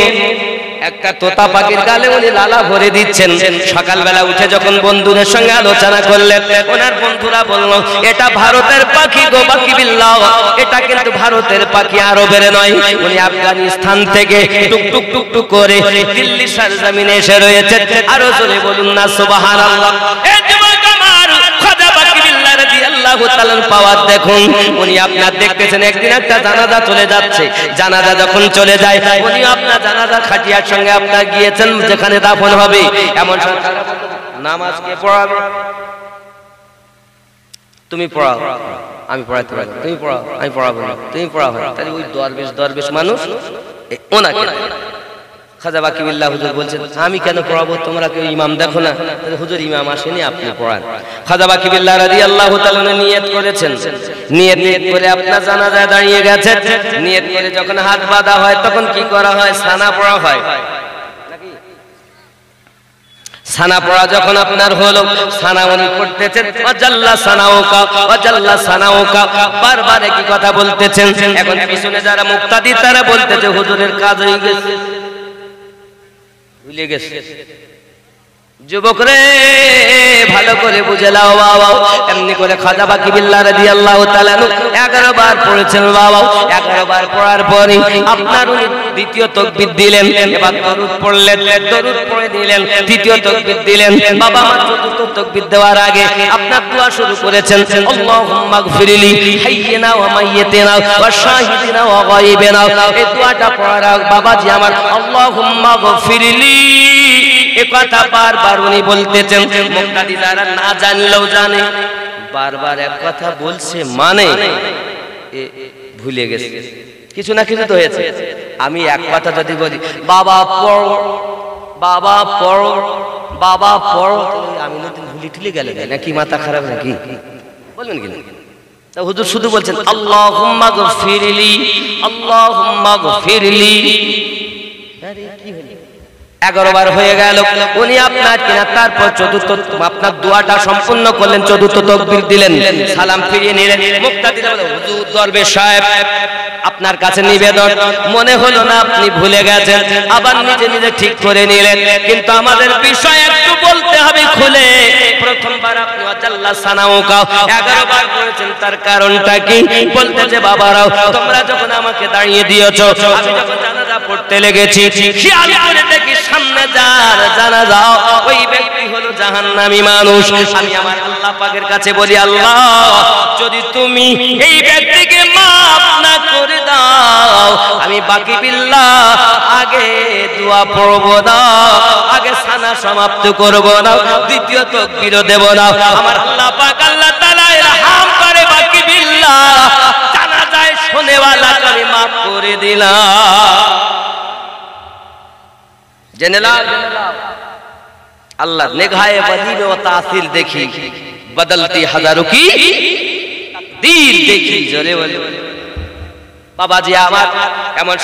একটা তোতা পাখির গালে উনি লালা ভরে দিচ্ছেন। সকালবেলা উঠে যখন বন্ধুদের সঙ্গে আলোচনা করলেন, ওনার বন্ধুরা বলল, এটা ভারতের পাখি গো বাকি বিল্লাহ, এটা কিন্তু ভারতের পাখি, আরবের নয়। উনি আফগানিস্তান থেকে টুক টুক টুক টুক করে দিল্লি সরজমিনে এসে রয়েছে। আরো জোরে বলুন না সুবহানাল্লাহ। এই যুবক আমার, খাজা বাকি বিল্লাহ রাদিয়াল্লাহু তাআলা পাওয়ার দেখুন। উনি আপনার দেখতেছেন একদিন একটা জানাজা চলে যাচ্ছে, জানাজা যখন চলে যায় উনি আপনার জানাজা খাটিয়ার সঙ্গে আপনার গিয়েছেন যেখানে দাফন হবে। এমন নামাজ কে পড়াবে? তুমি পড়াও, আমি পড়াইতে পারি। তুমি পড়াও, আমি পড়াবো না। তুমি পড়াও। তাহলে ওই দরবেশ মানুষ ওনাকে খাজা বাকি বিল্লাহ হুজুর বলছেন, আমি কেন পড়াবো? তোমরা কেউ ইমাম দেখো না? তাহলে হুজুর ইমাম আসেনি, আপনি পড়ান। খাজা বাকি বিল্লাহ রাদিয়াল্লাহু তাআলা নিয়ত করেছেন, নিয়ত করে আপনার জানাজায় দাঁড়িয়ে গেছেন। নিয়ত করে যখন হাত বাঁধা হয় তখন কি করা হয়? সানা পড়া হয়। সানা পড়া যখন আপনার হলো, সানা উনি পড়তেছেন, ওয়াজাল্লা সানাউকা ওয়াজাল্লা সানাউকা, বারবার একই কথা বলতেছেন। এখন পিছনে যারা মুক্তাদি তারা বলতেছে হুজুরের কাজ হয়ে গেছে, ভুলে গেছে। যুবক রে, ভালো করে বুঝে নাও বাবা। এমনি করে খাজা বাকি বিল্লাহ রাদিয়াল্লাহু তাআলা 11 বার পড়েছেন বাবা। 11 বার পড়ার পরে আপনার উনি দ্বিতীয় তাকবীর দিলেন। এবার দরুদ পড়লেন, দরুদ পড়ে দিলেন, তৃতীয় তাকবীর দিলেন। বাবা আমার চতুর্থ তাকবীর দেওয়ার আগে আপনার দোয়া শুরু করেছেন, আল্লাহুম্মা গফিরলি হাইয়িনা ওয়া মাইয়িতিনা ওয়া শাহিদিনা ওয়া গায়িবিনা। এই দোয়াটা পড়ার আগে বাবাজি আমার আল্লাহুম্মা গফিরলি এই কথা বারবার উনি বলতেছেন। মুক্তাদি যারা না জানলেও জানে, বারবার এক কথা বলছে মানে ভুলে গেছে, কিছু না কিছু তো হয়েছে। আমি এক কথা যদি বলি বাবা পড়ো, বাবা পড়ো, বাবা পড়ো, আমি নতুন ভুলি টুলে গেলে নাকি মাথা খারাপ নাকি বলবেন কিনা? তা হুজুর শুধু বলছেন আল্লাহুম্মা গফিরলি, আল্লাহুম্মা গফিরলি। আরে কি হলো? 11 বার হয়ে গেল। উনি আপনার কিনা তারপর চতুর্থ আপনার দোয়াটা সম্পূর্ণ করলেন, চতুর্থ তাকবীর দিলেন, সালাম ফিরিয়ে নিলেন। মুক্তাদি বলে, হুজুর দরবেশ সাহেব আপনার কাছে নিবেদন, মনে হলো না আপনি ভুলে গেছেন, আবার নিজে নিজে ঠিক করে নিলেন, কিন্তু আমাদের বিষয় একটু বলতে হবে খুলে। প্রথমবার আপনি ওয়াজাল্লা সানাউকা 11 বার করেছেন, তার কারণটা কি? বলতেছে বাবারাও তোমরা যখন আমাকে দাঁড়িয়ে দিয়েছো, আমি যখন জানাজা পড়তে লেগেছি, খেয়াল করে দেখি সামনে যার জানাজা ওই ব্যক্তি হলো জাহান্নামী মানুষ। আমি আমার আল্লাহ পাকের কাছে বলি, আল্লাহ যদি তুমি এই ব্যক্তিকে মাফ না করে দাও, আমি বাকি বিল্লাহ আগে দোয়া পড়ব না, আগে সানা সমাপ্ত করব না, দ্বিতীয় তাকবীর দেব না। আমার আল্লাহ পাক আল্লাহ তাআলা ইরহাম করে বাকি বিল্লাহ জানাজায় শোনেওয়ালাকে আমি মাফ করে দিলাম। জেনেলাম আল্লাহ নেগাহে বদী ও তাসির দেখি, বদলতি হাজারো কি তাকদীর দেখি। জোরে বলে বাবাজি আমার এমন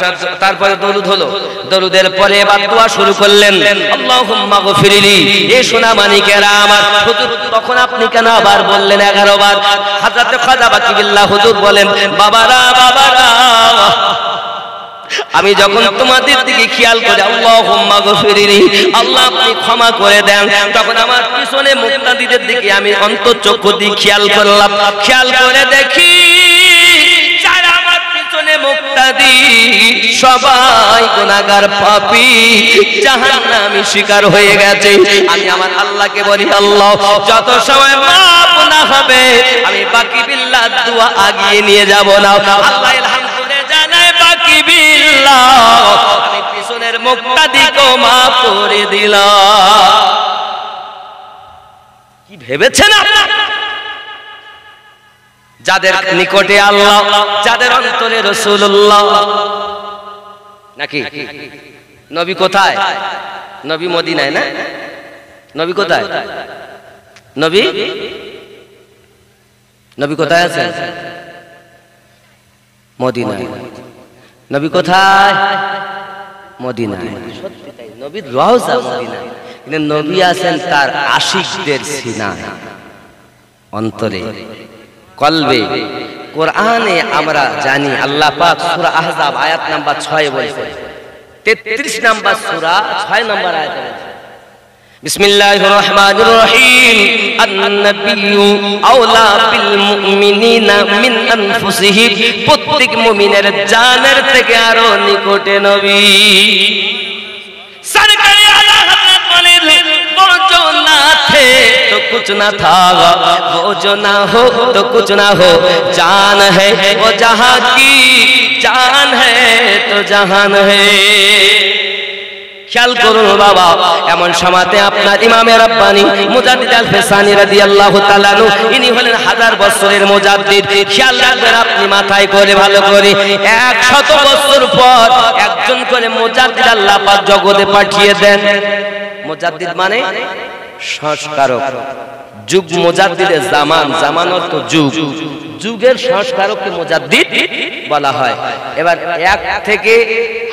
তারপরে দরুদ হলো, দরুদের পরে এবার দোয়া শুরু করলেন, আল্লাহুম্মা গফিরলি। এই সোনা মানিকেরা আমার, হুজুর তখন আপনি কেন আবার বললেন 11 বার? হযরত খাজা বাকি বিল্লাহ হুজুর বলেন, বাবারা বাবারা আমি যখন তোমাদের দিকে খেয়াল করে আল্লাহুম্মা গফিরলি, আল্লাহ আপনি ক্ষমা করে দেন, তখন আমার পিছনে মুক্তাদিদের দিকে আমি অন্তর্চক্ষু দিয়ে খেয়াল করলাম। খেয়াল করে দেখি যারা আমার পিছনে মুক্তাদি সবাই গুনাহগার পাপী জাহান্নামী শিকার হয়ে গেছে। আমি আমার আল্লাহকে বলি, আল্লাহ যত সময় মাফ না হবে আমি বাকি বিল্লাহ দোয়া আগিয়ে নিয়ে যাব না। আল্লাহ ইলহাম করে জানায় বাকি বিল্লাহ আমি পিছনের মুক্তাদিকে মাফ করে দিলাম। কি ভেবেছেন আপনারা? যাদের নিকটে আল্লাহ, যাদের অন্তরে রাসূলুল্লাহ, নাকি নবী কোথায়? নবী মদিনায় না? নবী কোথায়? নবী নবী কোথায় আছেন? মদিনায়। নবী কোথায়? মদিনায়। সত্যি তাই, নবীর রওজা মদিনায়, কিন্তু নবী আছেন তার আশিকদের সিনায়, অন্তরে, কলবে। কোরআনে আমরা জানি আল্লাহ পাক সূরা আহজাব আয়াত নাম্বার 6 বলেছে, 33 নাম্বার সূরা 6 নাম্বার আয়াতে বলেছে, বিসমিল্লাহির রহমানির রহিম, আন-নাবিয়্যু আওলা বিল মুমিনিনা মিন আনফুসিহিম। প্রত্যেক মুমিনের জানের থেকে আরো নিকটে নবী। সরকারে আলা হযরত বলেন, जो ना थे तो कुछ ना था, वो जो ना हो तो कुछ ना हो, जान है वो जहां की, जान है तो जहान है। খেয়াল করুন বাবা, এমন সময়তে আপনার ইমামে রব্বানি মুজাদ্দিদ আল-ফিসানি রাদিয়াল্লাহু তাআলা আনহু, ইনি হলেন 1000 বছরের মুজাদ্দিদ। খেয়াল রাখবেন আপনি মাথায় করে ভালো করে, 100 বছর পর একজন করে মুজাদ্দিদ আল্লাহ পাক জগতে পাঠিয়ে দেন। মুজাদ্দিদ মানে সংস্কারক, যুগ মুজাদ্দিদের জামান, জামান অর্থ যুগ, যুগের সংস্কারককে মুজাদ্দিদ বলা হয়। এবার 1 থেকে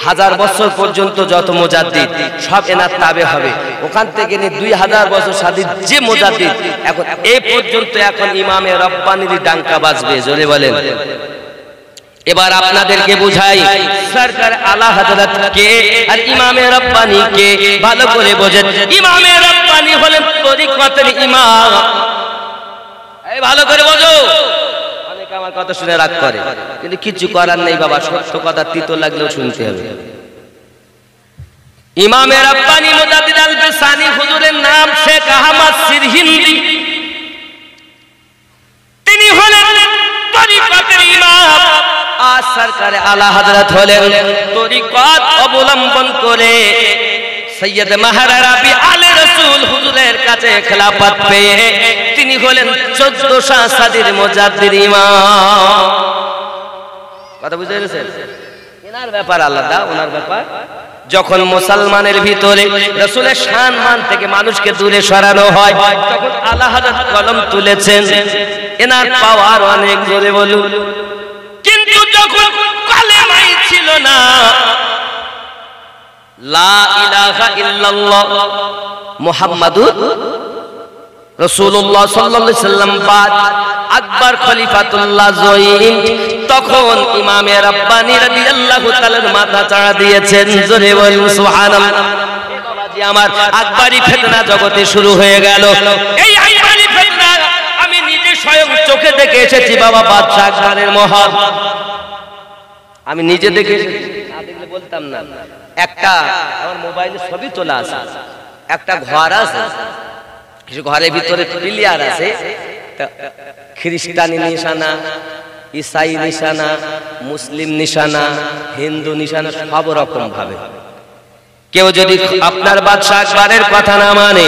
1000 বছর পর্যন্ত যত মুজাদ্দিদ সব এনার তাবে হবে। ওখান থেকে নিয়ে 2000 বছর সাথে যে মুজাদ্দিদ এখন এই পর্যন্ত, এখন ইমামে রব্বানির ডাঙ্কা বাজবে। জোরে বলেন। এবার আপনাদেরকে বুঝাই সরকার আলা হযরত কে আর ইমামে রব্বানি কে, ভালো করে বোঝেন। ইমামে রব্বানি হলেন তরিকতের ইমাম। এই ভালো করে বোঝো, অনেকে আমার কথা শুনে রাগ করে, কিন্তু কিছু করার নেই বাবা, সত্য কথা তিতো লাগলেও শুনতে হবে। ইমামে রব্বানি মুজাদ্দিদ আল-ফিসানি হুজুরের নাম শেখ আহমদ সিরহিন্দি। তিনি হলেন তরিকতের ইমাম। আজ সরকারে আলা হযরত হলেন তরিকত অবলম্বন করে সৈয়দ মাহরাবি আলে রাসূল হুজুরের কাছে খেলাফত পেয়ে তিনি হলেন 1400 সাদির মুজাদ্দিদ ইমাম। কথা বুঝতে পেরেছেন? এনার ব্যাপার আলাদা, ওনার ব্যাপার। যখন মুসলমানের ভিতরে রাসূলের সম্মান থেকে মানুষকে দূরে সরানো হয়, তখন আলা হযরত কলম তুলেছেন। এনার পাওয়ার অনেক, জোরে বলুন। কিন্তু যখন কালেমাই ছিল না, লা ইলাহা ইল্লাল্লাহ মুহাম্মাদুর রাসূলুল্লাহ সাল্লাল্লাহু আলাইহি সাল্লাম বাদ আকবর খলিফাতুল্লাহ জয়ীন, তখন ইমামে রব্বানি রাদিয়াল্লাহু তাআলা মাথা চাড়া দিয়েছেন। জোরে বলুন সুবহানাল্লাহ। বাবাজি আমার, আকবরি ফিতনা জগতে শুরু হয়ে গেল। এই আকবরি ফিতনা আমি নিজে স্বয়ং চোখে দেখে এসেছি বাবা। বাদশাহ আকবরের মহল আমি নিজে দেখে এসেছি, না দেখলে বলতাম না। একটা আমার মোবাইলে ছবি তোলা আছে, একটা ঘর আছে, কিছু ঘরের ভিতরে প্লেয়ার আছে, খ্রিস্টানি নিশানা, ইসাই নিশানা, মুসলিম নিশানা, হিন্দু নিশানা, সব রকম ভাবে। কেউ যদি আপনার বাদশা আকবরের কথা না মানে,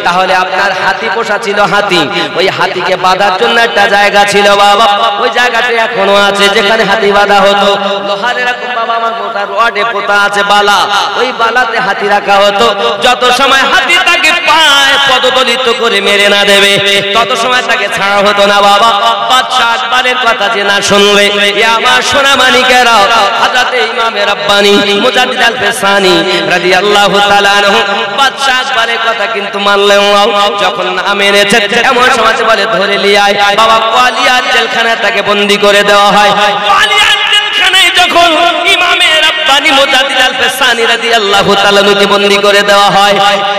তাহলে আপনার হাতি পোষা ছিল, হাতি, ওই হাতিকে বাঁধার জন্য একটা জায়গা ছিল বাবা, ওই জায়গাটা এখনো আছে যেখানে হাতি বাঁধা হতো। লোহার এরকম বাবা আমার মোটা রডে পোতা আছে বালা, ওই বালাতে হাতি রাখা হতো। যত সময় হাতি তাকে পায় পদদলিত করে মেরে না দেবে, তত সময় তাকে ছাড়া হতো না বাবা। বাদশা আকবরের কথা যে না শুনবে, এ আমার সোনা মানিকেরা, হযরত ইমামে রাব্বানি মুজাদ্দিদ আল-ফিসানি রাদিয়াল্লাহু তাআলা আনহু বাদশা আকবরের কথা কিন্তু মানলেন না। যখন না মেনেছে এমন সময় বলে ধরে নিয়ে আয় বাবা, কোয়ালিয়ার জেলখানায় তাকে বন্দী করে দেওয়া হয়। কোয়ালিয়ার জেলখানায় যখন ইমামে রাব্বানি মুজাদ্দিদ আল-ফিসানি রাদিয়াল্লাহু তাআলা আনহুকে বন্দী করে দেওয়া হয়,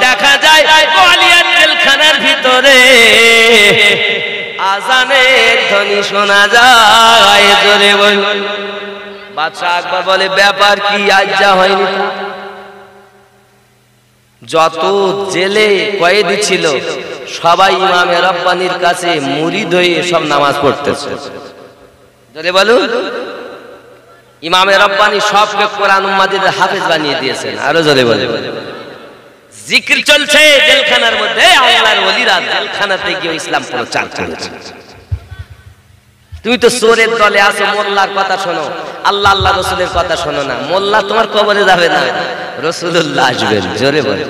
দেখা যায় কোয়ালিয়ার জেলখানার ভিতরে আজানের ধ্বনি শোনা যায়। জোরে বল। বাদশা আকবর বলে ব্যাপার কি, আজ যা হয়নি। যত জেলে কয়েদি ছিল সবাই ইমামে রাব্বানির কাছে মুরিদ হয়ে সব নামাজ পড়তেছে। জোরে বলুন। ইমামে রাব্বানি সবকে কোরআন মাজিদের হাফেজ বানিয়ে দিয়েছেন। আরো জোরে বলুন। জিকির চলছে জেলখানার মধ্যে, আল্লাহর ওলিরা জেলখানাতে গিয়ে ইসলাম প্রচার করেছে। তুমি তো চোরের দলে আছো, মোল্লার কথা শোনো, আল্লাহ আল্লাহ রসুলের কথা শোনো না। মোল্লা তোমার কবরে যাবে না, রাসূলুল্লাহ আসবেন। জোরে বলে।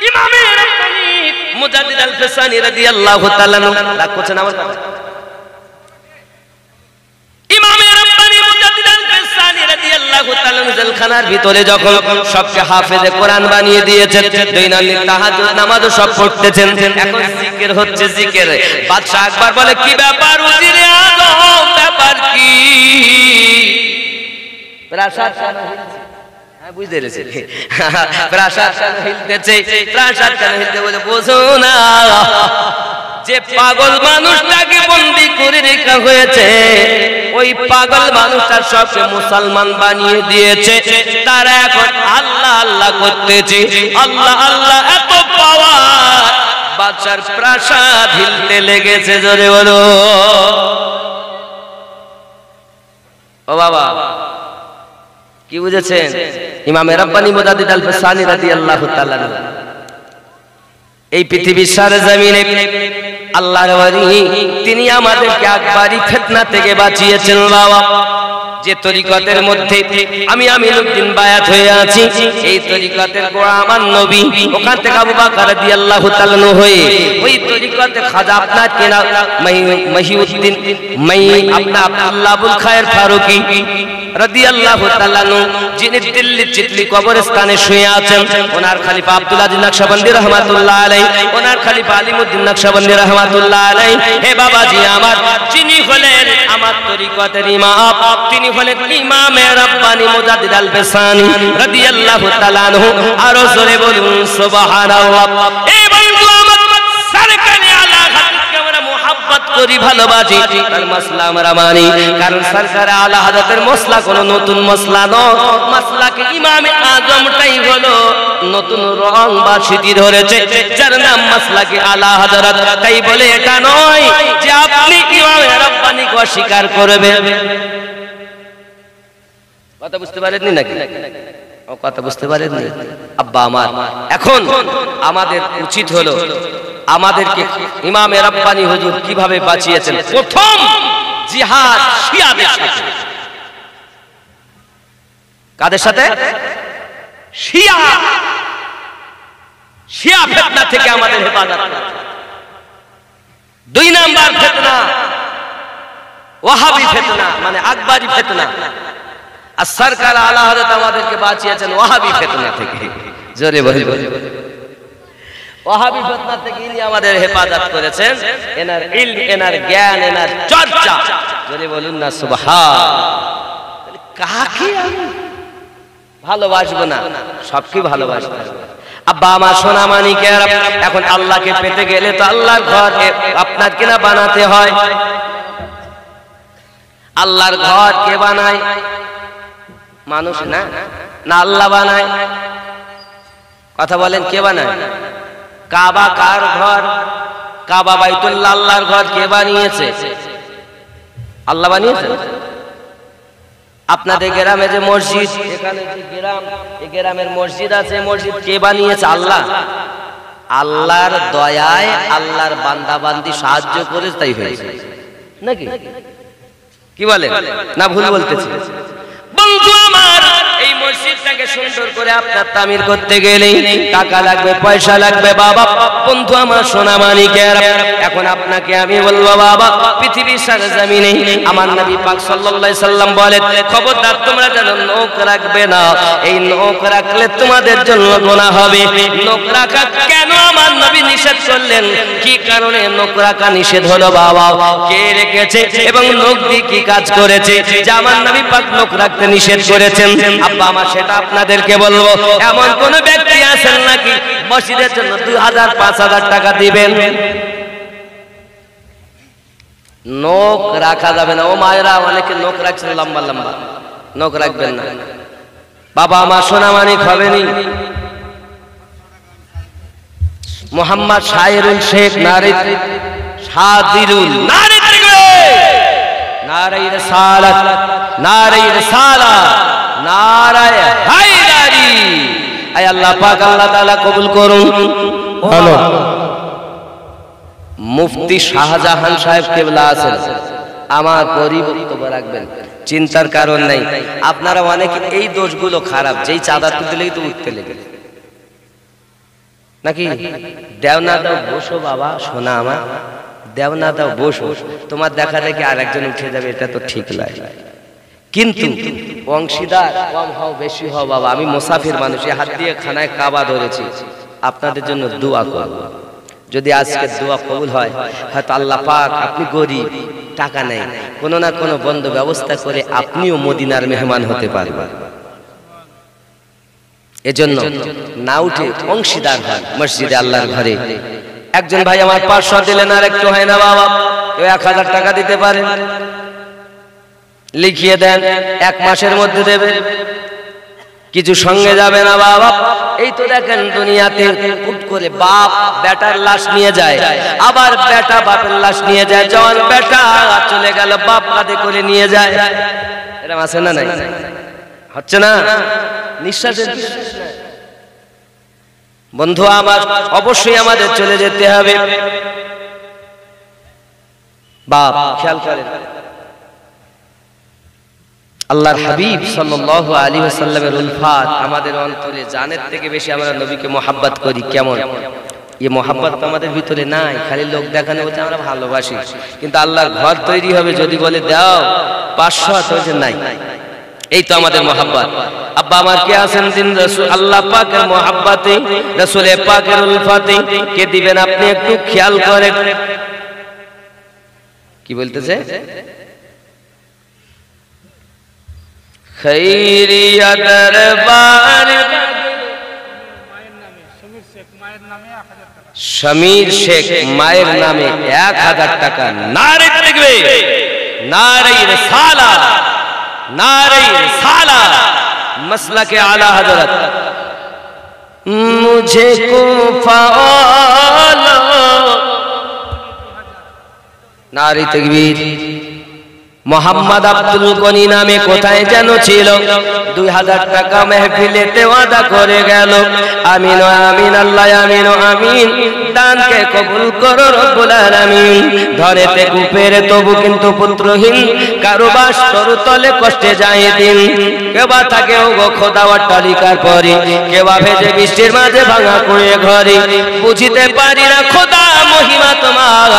ইমামে রাব্বানি মুজাদ্দিদ আল-ফিসানি রাদিয়াল্লাহু তাআলা আনহু রাগ করছেন আমার কথা। ইমামে রাব্বানি মুজাদ্দিদ আল-ফিসানি রাদিয়াল্লাহু তাআলা আনহু জেলখানার ভিতরে যখন সবকে হাফেজে কোরআন বানিয়ে দিয়েছেন, দৈনিক তাহাজ্জুদ নামাজও সব পড়তেছেন, এখন জিকির হচ্ছে, জিকির। বাদশা আকবর বলে কি ব্যাপার উজিরে আজম, ব্যাপার কি? প্রাসাদ বুঝতে পেরেছি, প্রাসাদ হিলতেছে, প্রাসাদ হিলতে বলে বোঝো না যে পাগল মানুষটাকে বন্দী করে রাখা হয়েছে, ওই পাগল মানুষটার সবকে মুসলমান বানিয়ে দিয়েছে। তারা এখন আল্লাহ আল্লাহ করতেছে, আল্লাহ আল্লাহ এত পাওয়ার, বাদশার প্রাসাদ হিলতে লেগেছে। জোরে বলো। ও বাবা কি বুঝেছেন? ইমামে রাব্বানি মুজাদ্দিদ আল-ফিসানি রাদিয়াল্লাহু তাআলা এই পৃথিবীর সারা জমিনে আল্লাহর ওলি, তিনি আমাদেরকে আকবরি ফিতনা থেকে বাঁচিয়েছেন বাবা। যে তরিকতের মধ্যে আমি আমিনুদ্দিন বায়াত হয়ে আছি, এই তরিকতের গোড়া আমার নবী, ওখান থেকে আবু বকর রাদিয়াল্লাহু তাআলা হয়ে ওই তরিকতে খাজা আপনার কেনা মহিউদ্দিন আপনার আব্দুল্লাহ আবুল খায়ের ফারুকি রাদিয়াল্লাহু তাআলা যিনি দিল্লি চিতলি কবরস্থানে শুয়ে আছেন, ওনার খলিফা আব্দুল আজিজ নকশবন্দি রাহমাতুল্লাহ আলাইহি, ওনার খলিফা আলিমউদ্দিন নকশবন্দি রাহমাতুল্লাহ আলাইহি। হে বাবাজি আমার, যিনি হলেন আমার তরিকতের ইমাম, তিনি হলেন ইমামে রাব্বানি মুজাদ্দিদ আল-ফিসানি রাদিয়াল্লাহু তাআলা আনহু। আরো জোরে বলুন সুবহানাল্লাহ। এই বন্ধু আমার সরকারে আলা হাদিসকে আমরা মুহাব্বত করি, ভালোবাসি, তার মাসলা আমরা মানি, কারণ সরকারে আলা হাদিসের মাসলা কোনো নতুন মাসলা নয়। মাসলাকে ইমামে আজমটাই হলো নতুন রং বা স্মৃতি ধরেছে, যার নাম মাসলাকে আলা হযরত। তাই বলে এটা নয় যে আপনি ইমামে রাব্বানিকে অস্বীকার করবেন। কথা বুঝতে পারেননি নাকি? ও কথা বুঝতে পারেননি আব্বা আমার। এখন আমাদের উচিত হলো আমাদেরকে ইমামে রাব্বানি হুজুর কিভাবে বাঁচিয়েছেন। প্রথম জিহাদ শিয়াদের সাথে। কাদের সাথে? শিয়া। শিয়া ফিতনা থেকে আমাদের হেফাজত। দুই নাম্বার ফিতনা ওয়াহাবি ফিতনা, মানে আকবরি ফিতনা। আর সরকার আলা হযরত আমাদেরকে বাঁচিয়েছেন ওয়াহাবি ফিতনা থেকে। জোরে বলুন। ওয়াহাবি ফিতনা থেকে ইনি আমাদের হেফাজত করেছেন। এনার ইলম, এনার জ্ঞান, এনার চর্চা। জোরে বলুন না সুবহান। কাকে আমি ভালোবাসবো না? সবকে ভালোবাসবো। আব্বা আমার সোনা মানিকেরা, এখন আল্লাহকে পেতে গেলে তো আল্লাহর ঘর আপনার কিনা বানাতে হয়। আল্লাহর ঘর কে বানায়? মানুষ না, না আল্লাহ বানায়? কথা বলেন, কে বানায়? কাবা কার ঘর? কাবা বাইতুল্লাহ আল্লাহর ঘর। কে বানিয়েছে? আল্লাহ বানিয়েছে। আপনাদের গ্রামে যে মসজিদ, এখানে যে গ্রাম, এই গ্রামের মসজিদ আছে, মসজিদ কে বানিয়েছে? আল্লাহ। আল্লাহর দয়ায় আল্লাহর বান্দা বান্দি সাহায্য করে তাই হয়েছে নাকি? কি বলেন না ভুল বলতেছি? বন্ধু আমার, এই মসজিদটাকে সুন্দর করে আপনার তামির করতে গেলে টাকা লাগবে, পয়সা লাগবে। বাবা বন্ধু আমার, সোনা মানিকের, এখন আপনাকে আমি বলবো বাবা, পৃথিবীর সরজমিনে আমার নবী পাক সাল্লাল্লাহু আলাইহি সাল্লাম বলেন, খবরদার তোমরা যেন নখ রাখবে না। এই নখ রাখলে তোমাদের জন্য গুনাহ হবে। নখ রাখা কেন আমার নবী নিষেধ করলেন? কি কারণে নখ রাখা নিষেধ হলো বাবা? কে রেখেছে এবং নখ দিয়ে কি কাজ করেছে যে আমার নবী পাক নখ রাখতে নিষেধ করেছেন? আব্বা আমার, সেটা আপনাদেরকে বলবো। এমন কোন ব্যক্তি আছেন নাকি মসজিদের জন্য 2000 5000 টাকা দিবেন? নখ রাখা যাবে না। ও মায়েরা, অনেকে নখ রাখছেন লম্বা লম্বা, নখ রাখবেন না। বাবা আমার সোনা মানিক হবেনি। মোহাম্মদ শাহিরুল শেখ নারী সাদিরুল নারী নারী রিসালাত, নারী রিসালাত, নারায়ে হায়দারি। আয় আল্লাহ পাক, আল্লাহ তাআলা কবুল করুন। ভালো মুফতি শাহজাহান সাহেব কেবলা আছেন, আমার পরিবক্তব্য রাখবেন, চিন্তার কারণ নাই। আপনারা অনেকে এই দোষগুলো খারাপ, যেই চাঁদা তুলতে লেগে তো উঠতে লেগে নাকি? দেও না দাও বসো বাবা, শোনা আমার, দেও না দাও বসো। তোমার দেখা দেখে আর একজন উঠে যাবে, এটা তো ঠিক লাগে। কিন্তু অংশীদার কম হও বেশি হও বাবা, আমি মুসাফির মানুষ, হাত দিয়ে খানায় কাবা ধরেছি, আপনাদের জন্য দোয়া করব। যদি আজকে দোয়া কবুল হয়, হয়তো আল্লাহ পাক, আপনি গরিব, টাকা নেই, কোনো না কোনো বন্ধ ব্যবস্থা করে আপনিও মদিনার মেহমান হতে পারবেন। এজন্য না উঠে অংশীদার হন মসজিদে আল্লাহর ঘরে। একজন ভাই আমার 500 দিলেন, আর একটু হয় না বাবা, 1000 টাকা দিতে পারেন, লিখিয়ে দেন, 1 মাসের মধ্যে দেবে, কিছু সঙ্গে যাবে না বাবা। এই তো দেখেন দুনিয়াতে হুট করে বাপ বেটার লাশ নিয়ে যায়, আবার বেটা বাপের লাশ নিয়ে যায়। যখন বেটা চলে গেল, বাপ কাঁধে করে নিয়ে যায়। এরকম আছে না? নাই হচ্ছে না? নিঃশ্বাসের বন্ধু আমার, অবশ্যই আমাদের চলে যেতে হবে। বাপ খেয়াল করেন, আল্লাহর হাবিব সাল্লাল্লাহু আলাইহি ওয়াসাল্লামের উলফাত আমাদের অন্তরে জানের থেকে বেশি আমরা নবীকে মহব্বত করি। কেমন এই মহব্বত তো আমাদের ভিতরে নাই, খালি লোক দেখানো হচ্ছে আমরা ভালোবাসি। কিন্তু আল্লাহর ঘর তৈরি হবে যদি বলে দাও 500, তো নাই। এই তো আমাদের মহব্বত। আব্বা আমার কে আছেন দিন রাসূল আল্লাহ পাকের মহব্বতে, রাসূলে পাকের উলফাতে কে দিবেন? আপনি একটু খেয়াল করেন। কি বলতেছে? খৈরিয়া দরবার শমীর শেখ মায়ের নামে 1000 টাকা। নারে তাকবীর, নারে রিসালাত, नारे रिसालत, मसलके आला हजरत। मुझे को फॉलो, नारे तकबीर। মোহাম্মদ আব্দুল গনি নামে কোথায় যেন ছিল, 2000 টাকা মেহফিলেতে ওয়াদা করে গেল। আমিন আমিন, আল্লাহ আমিন আমিন। দানকে কবুল করো রব্বুল আলামিন। ধরেতে কুপের তবু কিন্তু পুত্রহীন, কারো বাস তরুতলে কষ্টে যায় দিন। কেবা থাকে ও গো খোদা অট্টালিকার পরে, কেবা ভেজে বৃষ্টির মাঝে ভাঙা কুঁড়ে ঘরে। বুঝিতে পারি না খোদা মহিমা তোমার,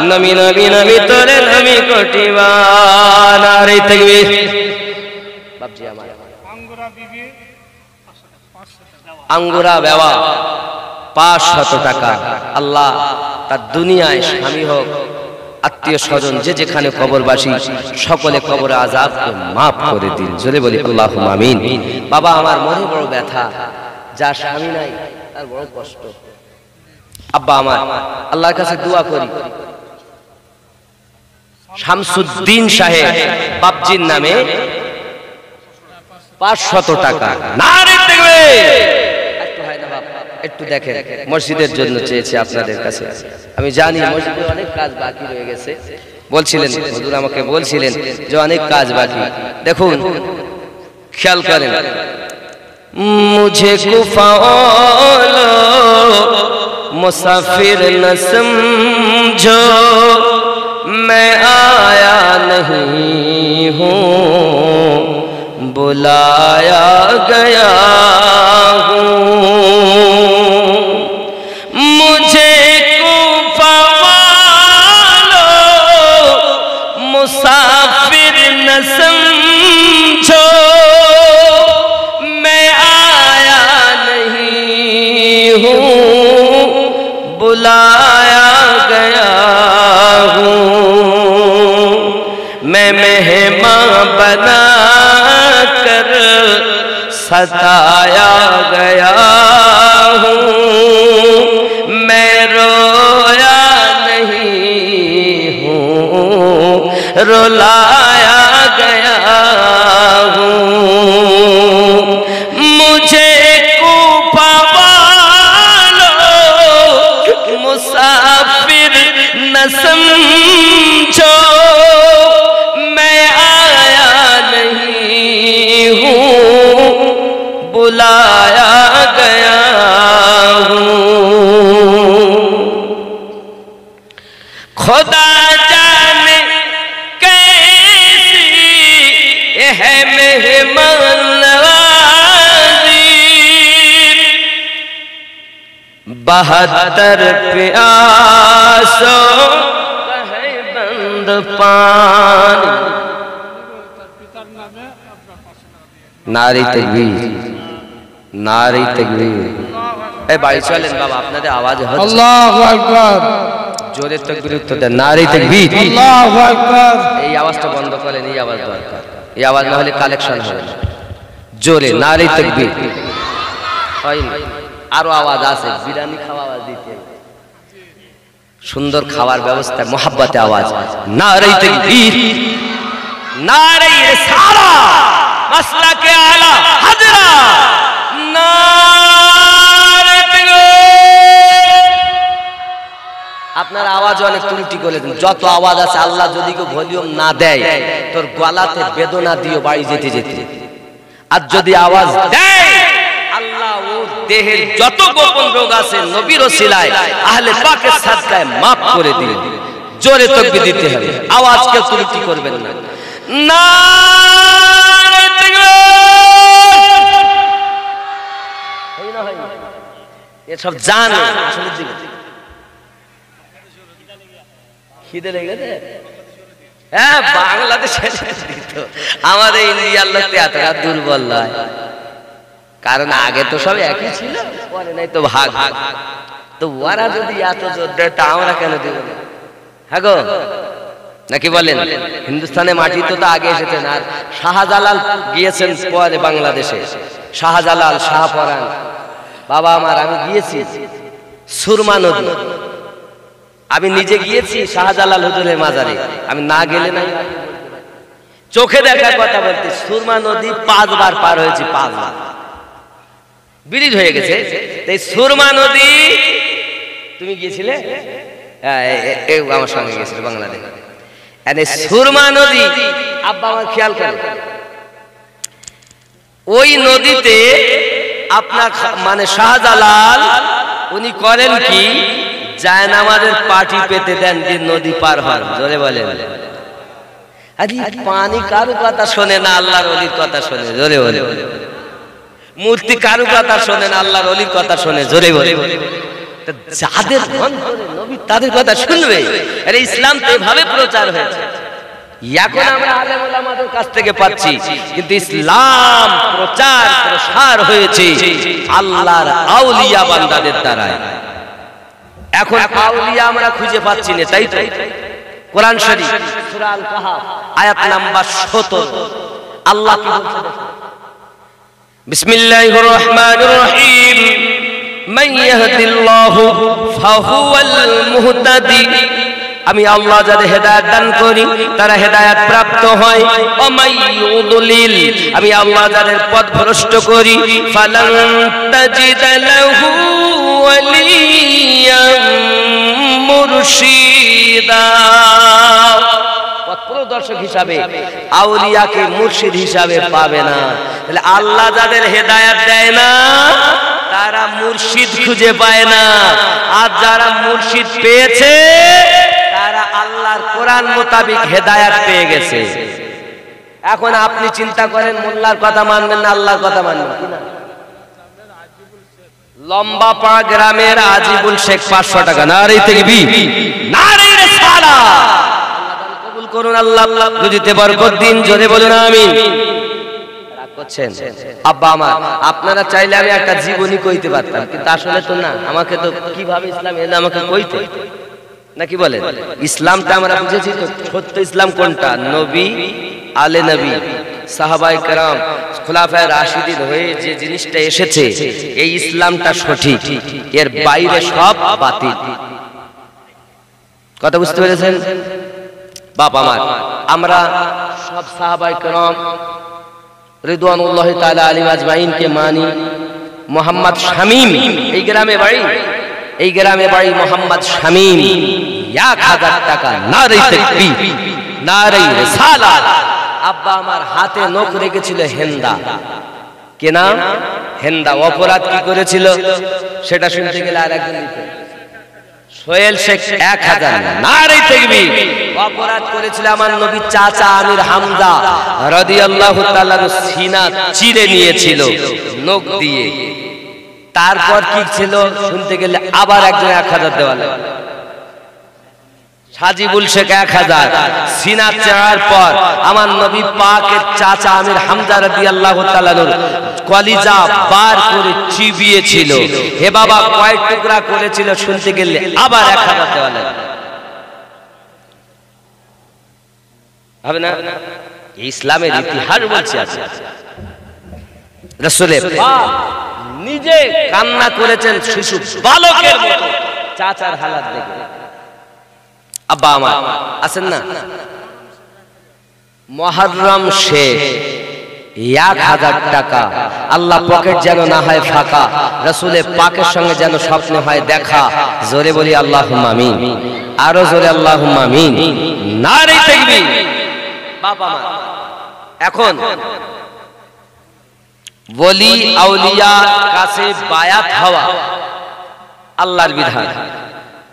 নমি নমি নমি তোরে নমি কোটিবা। নারে তাকবীর। বাপজি আমার আঙ্গুরা বেওয়া 500 টাকা। আল্লাহ তার দুনিয়ায় স্বামী হোক, আত্মীয় স্বজন যে যেখানে কবরবাসী, সকলে কবরে আযাবকে মাফ করে দিন। জোরে বলি আল্লাহুম্মা আমিন। বাবা আমার মনে বড় ব্যথা, যার স্বামী নাই তার বড় কষ্ট। আব্বা আমার, আল্লাহর কাছে দোয়া করি, শামসুদ্দিন সাহেব বাপজির নামে 500 টাকা। নারে তাকবীর। একটু হয় না বাবা, একটু দেখেন, মসজিদের জন্য চেয়েছি আপনাদের কাছে। আমি জানি মসজিদে অনেক কাজ বাকি রয়ে গেছে, বলছিলেন হুজুর আমাকে বলছিলেন যে অনেক কাজ বাকি। দেখুন খেয়াল করেন, মুঝে কুফাওলো মুসাফির ন সমঝো मैं आया नहीं हूँ बुलाया गया हूँ मुझे कुफा वालो मुसाफिर न समझो मैं आया नहीं हूँ बुलाया गया हूँ मैं मेहमान बना कर सताया गया हूँ मैं रोया नहीं हूँ रुलाया गया हूँ मुझे कुफा वालों मुसाफिर न समझो मैं आया नहीं हूँ बुलाया गया हूँ खुदा जाने कैसी है मेहमान नवाज़ी 72 प्यासों का है बंद पानी नारी तकबीर नारी तकबीर ए भाई चलें बाबा আপনাদের আওয়াজ হচ্ছে আল্লাহু আকবার জোরে তাকবীর তো দেন নারী তাকবীর আল্লাহু আকবার এই আওয়াজটা বন্ধ করেন এই আওয়াজ দরকার এই আওয়াজ না হলে কালেকশন হবে না জোরে নারী তাকবীর হয়নি আরো আওয়াজ আছে বিরিয়ানি খাওয়া আওয়াজ দিতে সুন্দর খাবার ব্যবস্থা মোহাব্বতে আওয়াজ নারী তাকবীর নারী রিসালা মাসলাকে আলা হাজরা নারী তাকবীর আপনার আওয়াজ অনেক ত্রুটি করে দেন যত আওয়াজ আছে আল্লাহ যদি কেউ ভলিউম না দেয় তোর গলাতে বেদনা দিও বাড়ি যেতে যেতে আর যদি আওয়াজ দেয় আল্লাহ ওর দেহের যত গোপন রোগ আছে নবীর ওসিলায় আহলে পাকের সাদকায় maaf করে দিবেন জোরে তাকবীর দিতে হবে আওয়াজ কেউ ত্রুটি করবেন না নারে তাকবীর এই না হয় এসব জানে আসলে দিবেন খিদে লেগে গেছে হ্যাঁ বাংলাদেশে দিত আমাদের ইন্ডিয়ার লোক এতটা দুর্বল নয় কারণ আগে তো সব একই ছিল পরে নাই তো ভাগ তো ওরা যদি এত জোর দেয় তা আমরা কেন দেব না হ্যাঁ গো নাকি বলেন হিন্দুস্তানে মাটি তো আগে এসেছেন আর শাহজালাল গিয়েছেন পরে বাংলাদেশে শাহজালাল শাহপরান বাবা আমার আমি গিয়েছি সুরমা নদী আমি নিজে গিয়েছি শাহজালাল হুজুরের মাজারে আমি না গেলে নাই চোখে দেখার কথা বলতে সুরমা নদী 5 বার পার হয়েছি 5 বার ব্রিজ হয়ে গেছে এই সুরমা নদী তুমি গিয়েছিলে আমার সঙ্গে গিয়েছিল বাংলাদেশ আর এই সুরমা নদী আব্বা আমার খেয়াল করে ওই নদীতে আপনার মানে শাহজালাল উনি করেন কি যায় না আমাদের পার্টি পেতে দেন যে নদী পার হন জোরে বলেন আরে পানি কারো কথা শোনে না আল্লাহর ওলির কথা শোনে জোরে বলে মূর্তি কারো কথা শোনে না আল্লাহর ওলির কথা শোনে জোরে বলে যাদের মন করে নবী তাদের কথা শুনবে আরে ইসলাম তো এভাবে প্রচার হয়েছে এখন আমরা আলেম ওলামাদের কাছ থেকে পাচ্ছি কিন্তু ইসলাম প্রসার হয়েছে আল্লাহর আউলিয়া বান্দাদের দ্বারা এখন আউলিয়া আমরা খুঁজে পাচ্ছি না তাই তো কোরআন শরীফ সূরা আল কাহাফ আয়াত নাম্বার 17 আল্লাহ কি বলছে বিসমিল্লাহির রহমানির রহিম মান ইয়াহদিল্লাহু ফাহুয়াল মুহতাদি আমি আল্লাহ যাদের হেদায়েত দান করি তারা হেদায়েত প্রাপ্ত হয় ও মাইয়ুদলিল আমি আল্লাহ যাদের পথ ভ্রষ্ট করি ফালান তাজিদ লাহু মুর্শিদা, পথপ্রদর্শক হিসাবে, আউলিয়াকে মুর্শিদ হিসাবে পাবে না। তাহলে আল্লাহ যাদের হেদায়েত দেয় না তারা মুর্শিদ খুঁজে পায় না, আর যারা মুর্শিদ পেয়েছে তারা আল্লাহর কোরআন মোতাবেক হেদায়েত পেয়ে গেছে। এখন আপনি চিন্তা করেন মোল্লার কথা মানবেন না আল্লাহর কথা মানবেন কিনা? লম্বাপাড়া গ্রামের আজিবুল শেখ 500 টাকা। নারে তাকবীর, নারে রিসালাত। আল্লাহ দান কবুল করুন আল্লাহ, রুজিতে বরকত দিন, জোরে বলুন আমিন। রাগ করছেন আব্বা আমার? আপনারা চাইলে আমি একটা জীবনী কইতে পারতাম, কিন্তু আসলে তো না। আমাকে তো কিভাবে ইসলাম এলো আমাকে কইতে নাকি বলেন? ইসলামটা আমরা বুঝেছি তো, সত্য ইসলাম কোনটা? নবী, আলে নবী, সাহাবায়ে কেরাম, খোলাফায়ে রাশিদিন হয়ে যে জিনিসটা এসেছে এই ইসলামটা সঠিক, এর বাইরে সব বাতিল। কথা বুঝতে পেরেছেন বাপ আমার? আমরা সব সাহাবায়ে কেরাম রিদওয়ানুল্লাহি তাআলা আলাইহিম আজমাইনকে মানি। মোহাম্মদ শামীম এই গ্রামে বাড়ি, এই গ্রামে বাড়ি মোহাম্মদ শামীম, 1000 টাকা। নারে তাকবীর, নারে রিসালাত। আব্বা আমার হাতে নখ রেখেছিল হেন্দা। কে নাম? হেন্দা। অপরাধ কি করেছিল সেটা শুনতে গেলে আর একজন দিতে। সোহেল শেখ 1000। নারে তাকবীর। অপরাধ করেছিল আমার নবীর চাচা আমির হামজা রাদিয়াল্লাহু তাআলা, সিনা চিরে নিয়েছিল নখ দিয়ে। তারপর কি ছিল শুনতে গেলে আবার একজন 1000 দেওয়া লাগে। সাজিবুল শেখ 1000। সিনা চেরার পর আমার নবী পাকের চাচা আমির হামজা রাদিয়াল্লাহু তাআলা কলিজা বার করে চিবিয়েছিল। হে বাবা কয় টুকরা করেছিল শুনতে গেলে আবার 1000 দেওয়া লাগে। হবে না? ইসলামের ইতিহাস বলছে আছে। রাসূলের পাক নিজে কান্না করেছেন শিশু বালকের মতো চাচার হালাত দেখে। আব্বা আমার আছেন না? মুহররম শেখ 1000 টাকা। আল্লাহ পকেট যেন না হয় ফাঁকা, রাসূলের পাকের সঙ্গে যেন স্বপ্ন হয় দেখা। জোরে বলি আল্লাহুম্মা আমিন, আরো জোরে আল্লাহুম্মা আমিন। নারে তাকবীর। বাবা মা এখন ওলি আউলিয়া কাছে বায়াত হওয়া আল্লাহর বিধান,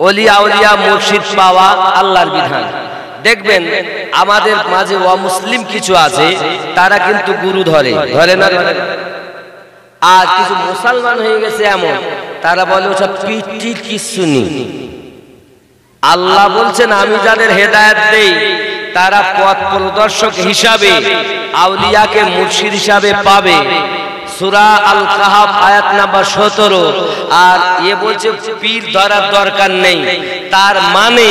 ওলি আউলিয়া মুর্শিদ পাওয়া আল্লাহর বিধান। দেখবেন আমাদের মাঝে অমুসলিম কিছু আছে, তারা কিন্তু গুরু ধরে না, আর কিছু মুসলমান হয়ে গেছে এমন, তারা বলে ওসব পিটি কিছু নেই। আল্লাহ বলছেন আমি যাদের হেদায়েত দেই তারা পথ প্রদর্শক হিসাবে আউলিয়াকে মুর্শিদ হিসাবে পাবে। সূরা আল কাহাফ আয়াত নাম্বার 17। আর এ বলছে পীর ধরার দরকার নেই, তার মানে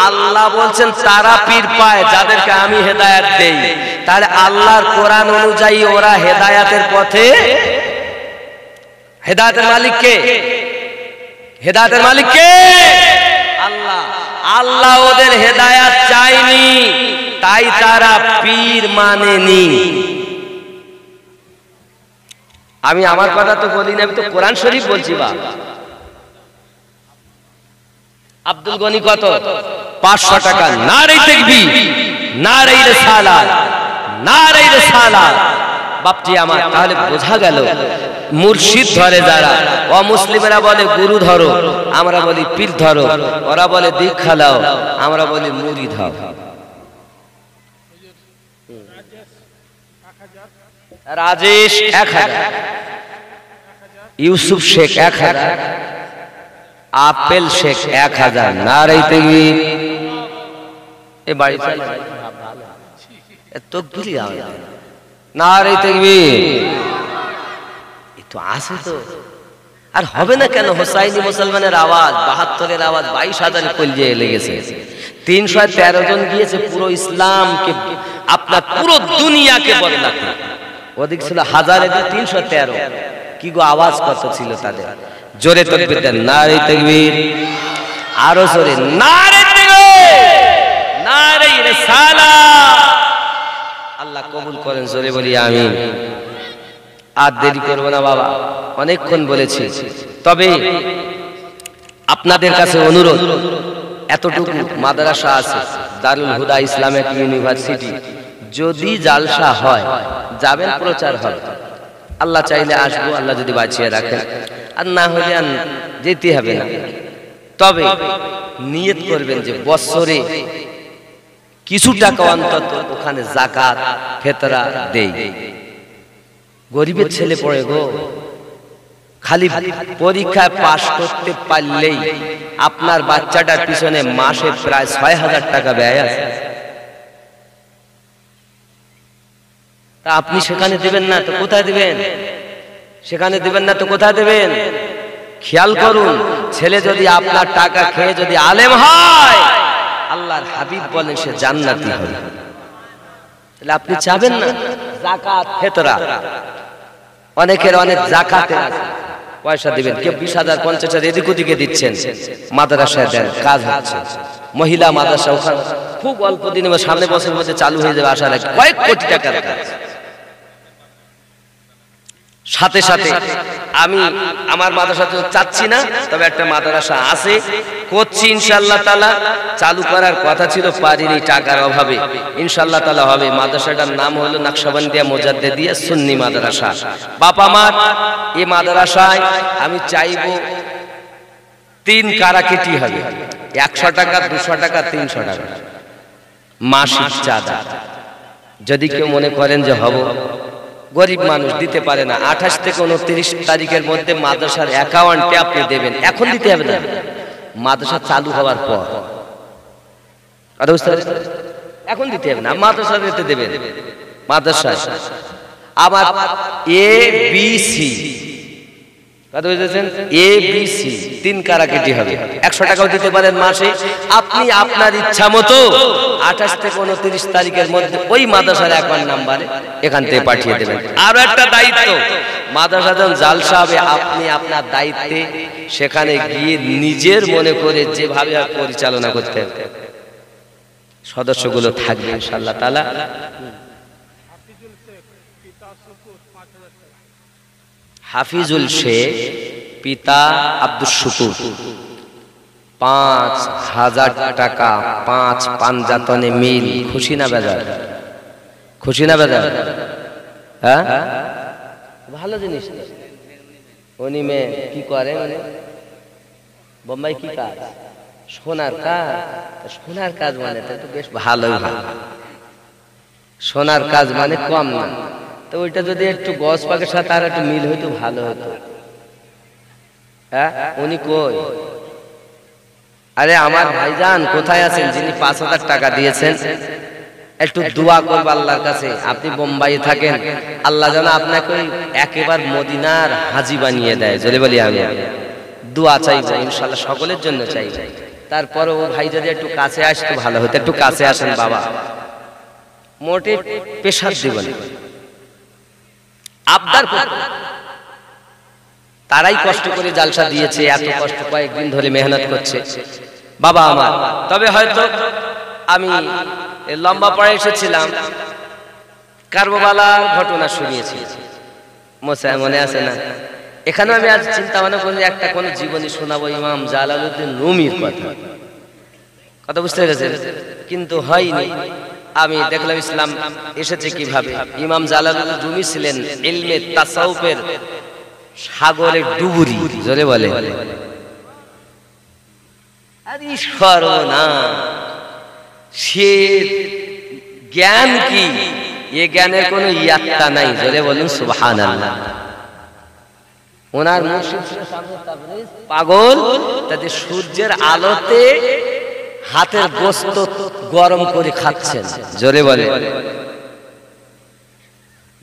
আল্লাহ বলছেন তারা পীর পায় যাদেরকে আমি হেদায়েত দেই। তাহলে আল্লাহর কোরআন অনুযায়ী ওরা হেদায়েতের পথে। হেদায়েতের মালিক কে? হেদায়েতের মালিক কে? আল্লাহ। আল্লাহ ওদের হেদায়েত চায়নি, তাই তারা পীর মানেনি। আমি আমার কথা তো বলি না, আমি তো কোরআন শরীফ বলছি। বা আব্দুল গনি কত? 500 টাকা। নারে তাকবীর, নারে রিসালাত, নারে রিসালাত। বাপজি আমার, তাহলে বোঝা গেল মুর্শিদ ধরে যারা, অমুসলিমেরা বলে গুরু ধরো, আমরা বলি পীর ধরো। ওরা বলে দীক্ষা লাও, আমরা বলি মুরিদ হও। রাজেশ 1000, ইউসুফ শেখ 1000, আপেল শেখ 1000। নারে তাকবীর। এ বাড়ি চল এত গুলি আওয়াজ। নারে তাকবীর। এ তো আছে তো, আর হবে না কেন? হোসাইনি মুসলমানের আওয়াজ, 72-এর আওয়াজ 22,000 কলজে লেগেছে। 313 জন গিয়েছে পুরো ইসলামকে, আপনার পুরো দুনিয়াকে বদলাতে। ওদিক ছিল 1000, 313। কি গো আওয়াজ কত ছিল তাদের? জোরে তাকবীর দেন। নারে তাকবীর, আরো জোরে নারে তাকবীর, নারে রিসালাত। আল্লাহ কবুল করেন, জোরে বলি আমিন। আর দেরি করব না বাবা, অনেকক্ষণ বলেছি। তবে আপনাদের কাছে অনুরোধ, এতটুকু মাদ্রাসা আছে, দারুল হুদা ইসলামিক ইউনিভার্সিটি, যদি জালসা হয় যাবেন, প্রচার হবে। আল্লাহ চাইলে আসবো, আল্লাহ যদি বাঁচিয়ে রাখেন, আর না হলে আর যেতে হবে না। তবে নিয়ত করবেন যে বছরে কিছু টাকা অন্তত ওখানে যাকাত ফিতরা দেই। গরিবের ছেলে পড়ে গো, খালি পরীক্ষায় পাশ করতে পারলেই আপনার বাচ্চাটার পিছনে মাসে প্রায় ৬,০০০ টাকা ব্যয় আছে। তা আপনি সেখানে দেবেন না তো কোথায় দেবেন? সেখানে দেবেন না তো কোথায় দেবেন? খেয়াল করুন, ছেলে যদি আপনার টাকা খেয়ে যদি আলেম হয়, আল্লাহর হাবিব বলেন সে জান্নাতি হবে। তাহলে আপনি চাবেন না যাকাত ফিতরা? অনেকের অনেক জাকাতে আছে, পয়সা দিবেন, কেউ 20,000 50,000 এদিক ওদিকে দিচ্ছেন, মাদ্রাসায় দেন, কাজ হচ্ছে। মহিলা মাদ্রাসা ওখানে খুব অল্প দিনে সামনে বছরের মধ্যে চালু হয়ে যাবে, আশা রাখি কয়েক কোটি টাকার কাজ। সাথে সাথে আমি আমার মাদ্রাসাতে চাচ্ছি না, তবে একটা মাদ্রাসা আছে, করছি ইনশাআল্লাহ তাআলা। চালু করার কথা ছিল, পারিনি টাকার অভাবে। ইনশাআল্লাহ তাআলা হবে। মাদ্রাসাটার নাম হলো নকশবন্দিয়া মুজাদ্দিদিয়া সুন্নি মাদ্রাসা। বাবা মার এই মাদ্রাসায় আমি চাইবো 3 কারাকেটি হবে, 100 টাকা, 200 টাকা, 300 টাকা মাসিক চাঁদা। যদি কেউ মনে করেন যে হব, গরিব মানুষ দিতে পারে না, 28 থেকে 29 তারিখের মধ্যে মাদ্রাসার অ্যাকাউন্টে আপনি দেবেন। এখন দিতে হবে না, মাদ্রাসা চালু হওয়ার পর। এখন দিতে হবে না, মাদ্রাসা দিতে দেবেন। মাদ্রাসা আবার ABC, কথা বুঝেছেন? ABC 3 কারাকেটি হবে, 100 টাকাও দিতে পারেন মাসে। আপনি আপনার ইচ্ছা মতো 28 থেকে 29 তারিখের মধ্যে ওই মাদ্রাসার অ্যাকাউন্ট নাম্বারে এখান থেকে পাঠিয়ে দেবেন। আরো একটা দায়িত্ব, মাদ্রাসা যখন জালসা হবে, আপনি আপনার দায়িত্বে সেখানে গিয়ে নিজের মনে করে যেভাবে পরিচালনা করতে হবে, সদস্যগুলো থাকবে ইনশাআল্লাহ তাআলা। হাফিজুল শেখ, পিতা আব্দুল শুকুর, 5,000 টাকা, 5 পাঞ্জাতনে মিল। খুশি না বেজার? খুশি না বেজার? হ্যাঁ, ভালো জিনিস। উনি মেয়ে কি করে? মানে বোম্বাই কি কাজ? সোনার কাজ। সোনার কাজ মানে তো বেশ ভালোই ভালো। সোনার কাজ মানে কম না, তো ওইটা যদি একটু গস পাকের সাথে আর একটু মিল হইতো ভালো হতো। হ্যাঁ, উনি কই? আরে আমার ভাইজান কোথায় আছেন, যিনি 5,000 টাকা দিয়েছেন? একটু দোয়া করব আল্লাহর কাছে। আপনি বোম্বাইয়ে থাকেন, আল্লাহ যেন আপনাকে একেবারে মদিনার হাজি বানিয়ে দেয়। জোরে বলি আমি দোয়া চাইবো ইনশাআল্লাহ, সকলের জন্য চাই। তারপরে ও ভাই যদি একটু কাছে আসতো ভালো হতো। একটু কাছে আসেন বাবা, মোটে পেশার দিবেন, আবদার তারাই কষ্ট করে জালসা দিয়েছে, এত কষ্ট কয়েকদিন ধরে মেহনত করছে বাবা আমার। তবে হয়তো আমি লম্বা পড়ে এসেছিলাম, কারবালার ঘটনা শুনিয়েছি, মনে আছে না? এখানে আমি আজ চিন্তা ভাবনা করি একটা কোন জীবনী শোনাবো, ইমাম জালালউদ্দিন রুমির কথা বুঝতে পেরেছেন, কিন্তু হয়নি। আমি দেখলাম ইসলাম এসেছে কিভাবে। ইমাম জালালউদ্দিন রুমি ছিলেন ইলমে তাসাউফের সাগরে ডুবুরি। জোরে বলে আরে সর্বনা, সে জ্ঞান কি, এ জ্ঞানের কোন ইয়াত্তা নাই। জোরে বলুন সুবহানাল্লাহ। ওনার মুর্শিদ পাগল, তাতে সূর্যের আলোতে হাতের গোস্ত গরম করে খাচ্ছেন। জোরে বলে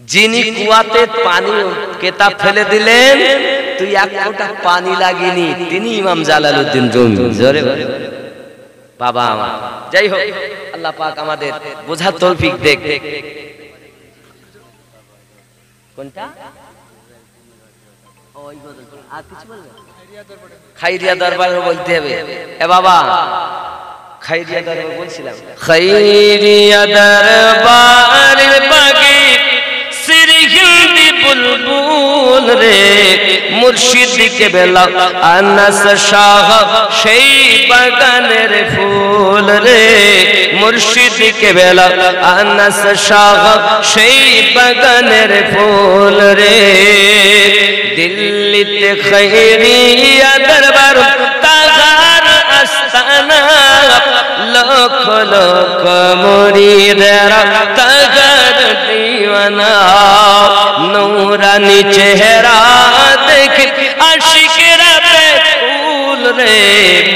যিনি কুয়াতে পানি কেতাব ফেলে দিলেন, তুই 1 ফোঁটা পানি লাগেনি, তিনি ইমাম জালালউদ্দিন রুমি। জোরে বলে বাবা আমার। যাই হোক, আল্লাহ পাক আমাদের বোঝার তৌফিক দেখ। কোনটা? খাইরিয়া দরবারে বলতে হবে। এ বাবা, খাইরিয়া দরবার বলছিলাম, খাইরিয়া দরবারের পাগে সিরহিন্দি বুলবুল রে মুর্শিদ কেবলা আনাস শাহ সেই বাগানের ফুল রে মুর্শিদ কেবলা আনাস শাহ সেই বাগানের ফুল রে দিল্লিতে খৈরিয়া দরবার তাহার আস্তানা লক্ষ লক্ষ মুরিদেরা তাহার দিওয়ানা নূরানি চেহারা দেখে আশিকেরা বেকুল রে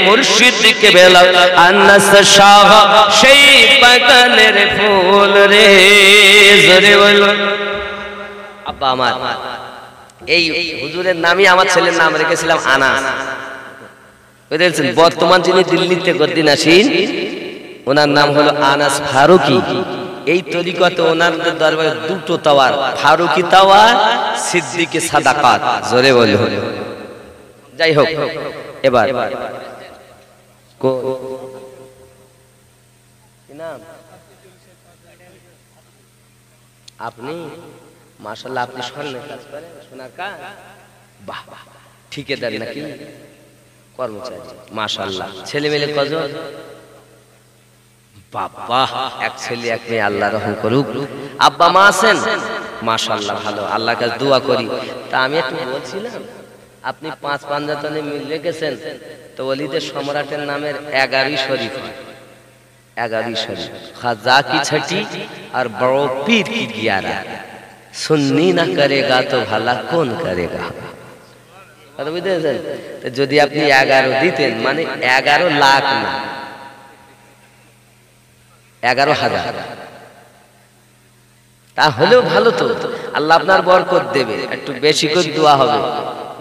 মুর্শিদ কেবলা আনাস শাহ সেই বাগানের ফুল রে জোরে বলো আব্বা আমার এই হুজুরের নামই আমার ছেলের নাম রেখেছিলাম আনাস বুঝেছেন বর্তমান যিনি দিল্লিতে গদ্দিনাসীন ওনার নাম হলো আনাস ফারুকি এই তরিকতে ওনাদের দরবারে দুটো তাওয়ার ফারুকি তাওয়ার সিদ্দিকে সাদাকাত জোরে বলো যাই হোক এবার কি নাম আপনি মাশাআল্লাহ আপনি স্বর্ণের কাজ করেন সোনার কাজ বাহ বাহ ঠিকাদার নাকি কর্মচারী মাশাআল্লাহ ছেলে মেয়ে কজন বাবা এক ছেলে এক মেয়ে আল্লাহ রহম করুক আব্বা মা আছেন মাশাআল্লাহ ভালো আল্লাহর কাছে দোয়া করি তা আমি একটু বলছিলাম আপনি পাঁচ পাঞ্জাতনে মিল রেখেছেন তো ওলিদের সম্রাটের নামের 11ই শরীফ 11ই শরীফ খাজা কি ছটি আর বড় পীর কি 11 सुन्नी ना करेगा तो भला कौन करेगा बुझेছেন যদি আপনি 11 দিতেন মানে 11 লাখ না 11,000 তাহলেও ভালো তো আল্লাহ আপনার বরকত দেবে একটু বেশি করে দোয়া হবে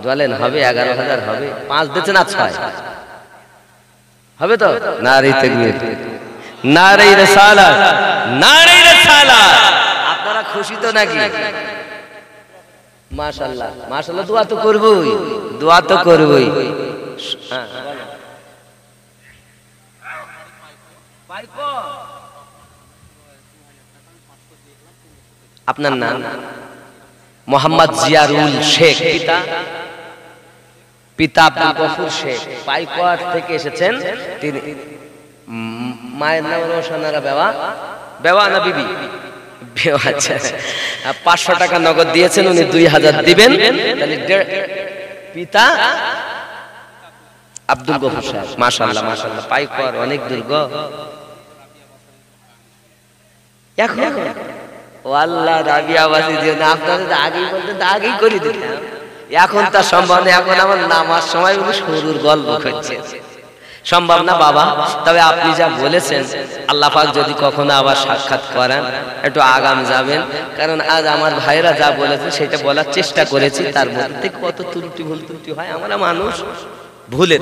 বলেন হবে 11,000 হবে 5 দিতে না 6 হবে তো নারী তাকবীর নারী রিসালাত নারী রিসালাত আপনারা খুশি তো নাকি মাশাআল্লাহ মাশাআল্লাহ দোয়া তো করবই আপনার নাম মোহাম্মদ জিয়ারুল শেখ পিতা আব্দুল গফুর শেখ পাইকোয়াট থেকে এসেছেন তিনি মায়ের নাম রোশনারা বেওয়া না বিবি 500 টাকা নগদ দিয়েছেন উনি 2000 দিবেন পিতা আব্দুল গফুর সাহেব মাশাআল্লাহ মাশাআল্লাহ পাইকোয়ার অনেক দূর এখন ও আল্লাহ রাবিয়াবাসী যে না আপনাদের আগেই বলতে আগেই করে দিতাম এখন তার সম্ভব না এখন আমার নামার সময় উনি শুরুর গল্প করছে সম্ভব না বাবা তবে আপনি যা বলেছেন আল্লাহ পাক যদি কখনো আবার সাক্ষাৎ করেন একটু আগাম যাবেন কারণ আজ আমার ভাইরা যা বলেছে সেটা বলার চেষ্টা করেছি তার মধ্যে কত ভুল ত্রুটি হয় আমরা মানুষ ভুলে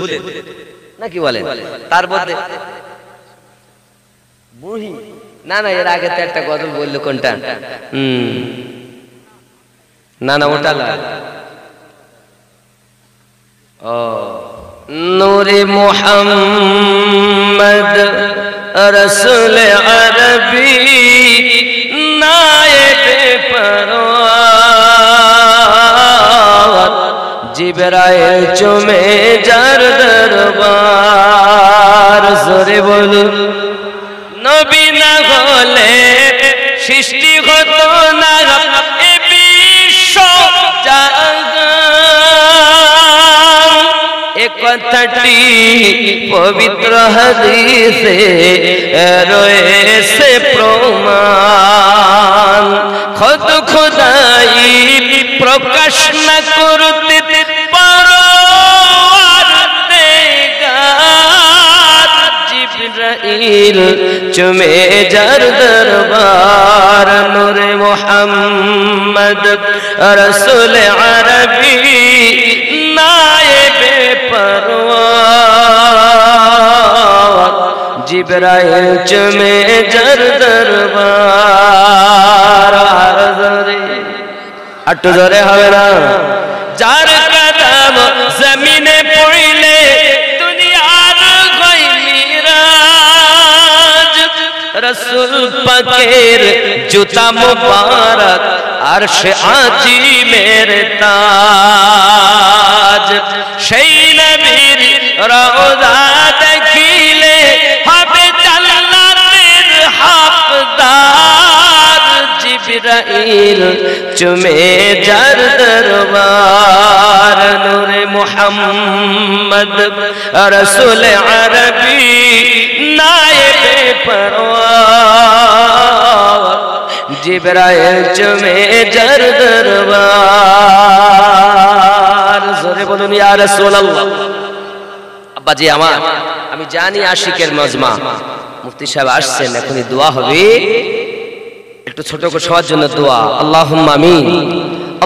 নাকি বলেন তার মধ্যে বুড়ি না না এর আগে তো একটা গজল বললো কোনটা না না ওটা ও নূরে মুহাম্মদ রসুল আরবি নায়েবে পরওয়ার জিবরাইল চুমে যার দরবার জোরে বলুন নবী না হলে সৃষ্টি হতো না এ বিশ্ব কথাটি পবিত্র হাদিসে রয়েছে প্রমাণ খোদ খোদাই প্রকাশ না করতে জিবরাইল চুমে যার দরবার নূরে মুহাম্মদ রসুল আরবি নায়েবে পরওয়ার জিবরাইল চুমে যার দরবার একটু জোরে হবে না যার কদম জমিনে পড়লে দুনিয়ার হয় মিরাজ রসুল পাকের জুতা মুবারক আরশ আজিমের তাজ সেই নবীর রওজা দেখিলে হবে জান্নাতের হকদার জিবরাইল চুমে যার দরবার নূরে মুহাম্মদ রাসূল আরবি নায়েবে পরওয়ার জিবরাইল চুমে যার দরবার জোরে বলুন ইয়া রাসূলুল্লাহ। আব্বাজি আমার, আমি জানি আশিকের মজমা, মুফতি সাহেব আসছেন, এখনই দোয়া হবে, একটু ছোট করে সবার জন্য দোয়া। আল্লাহুম্মা আমিন।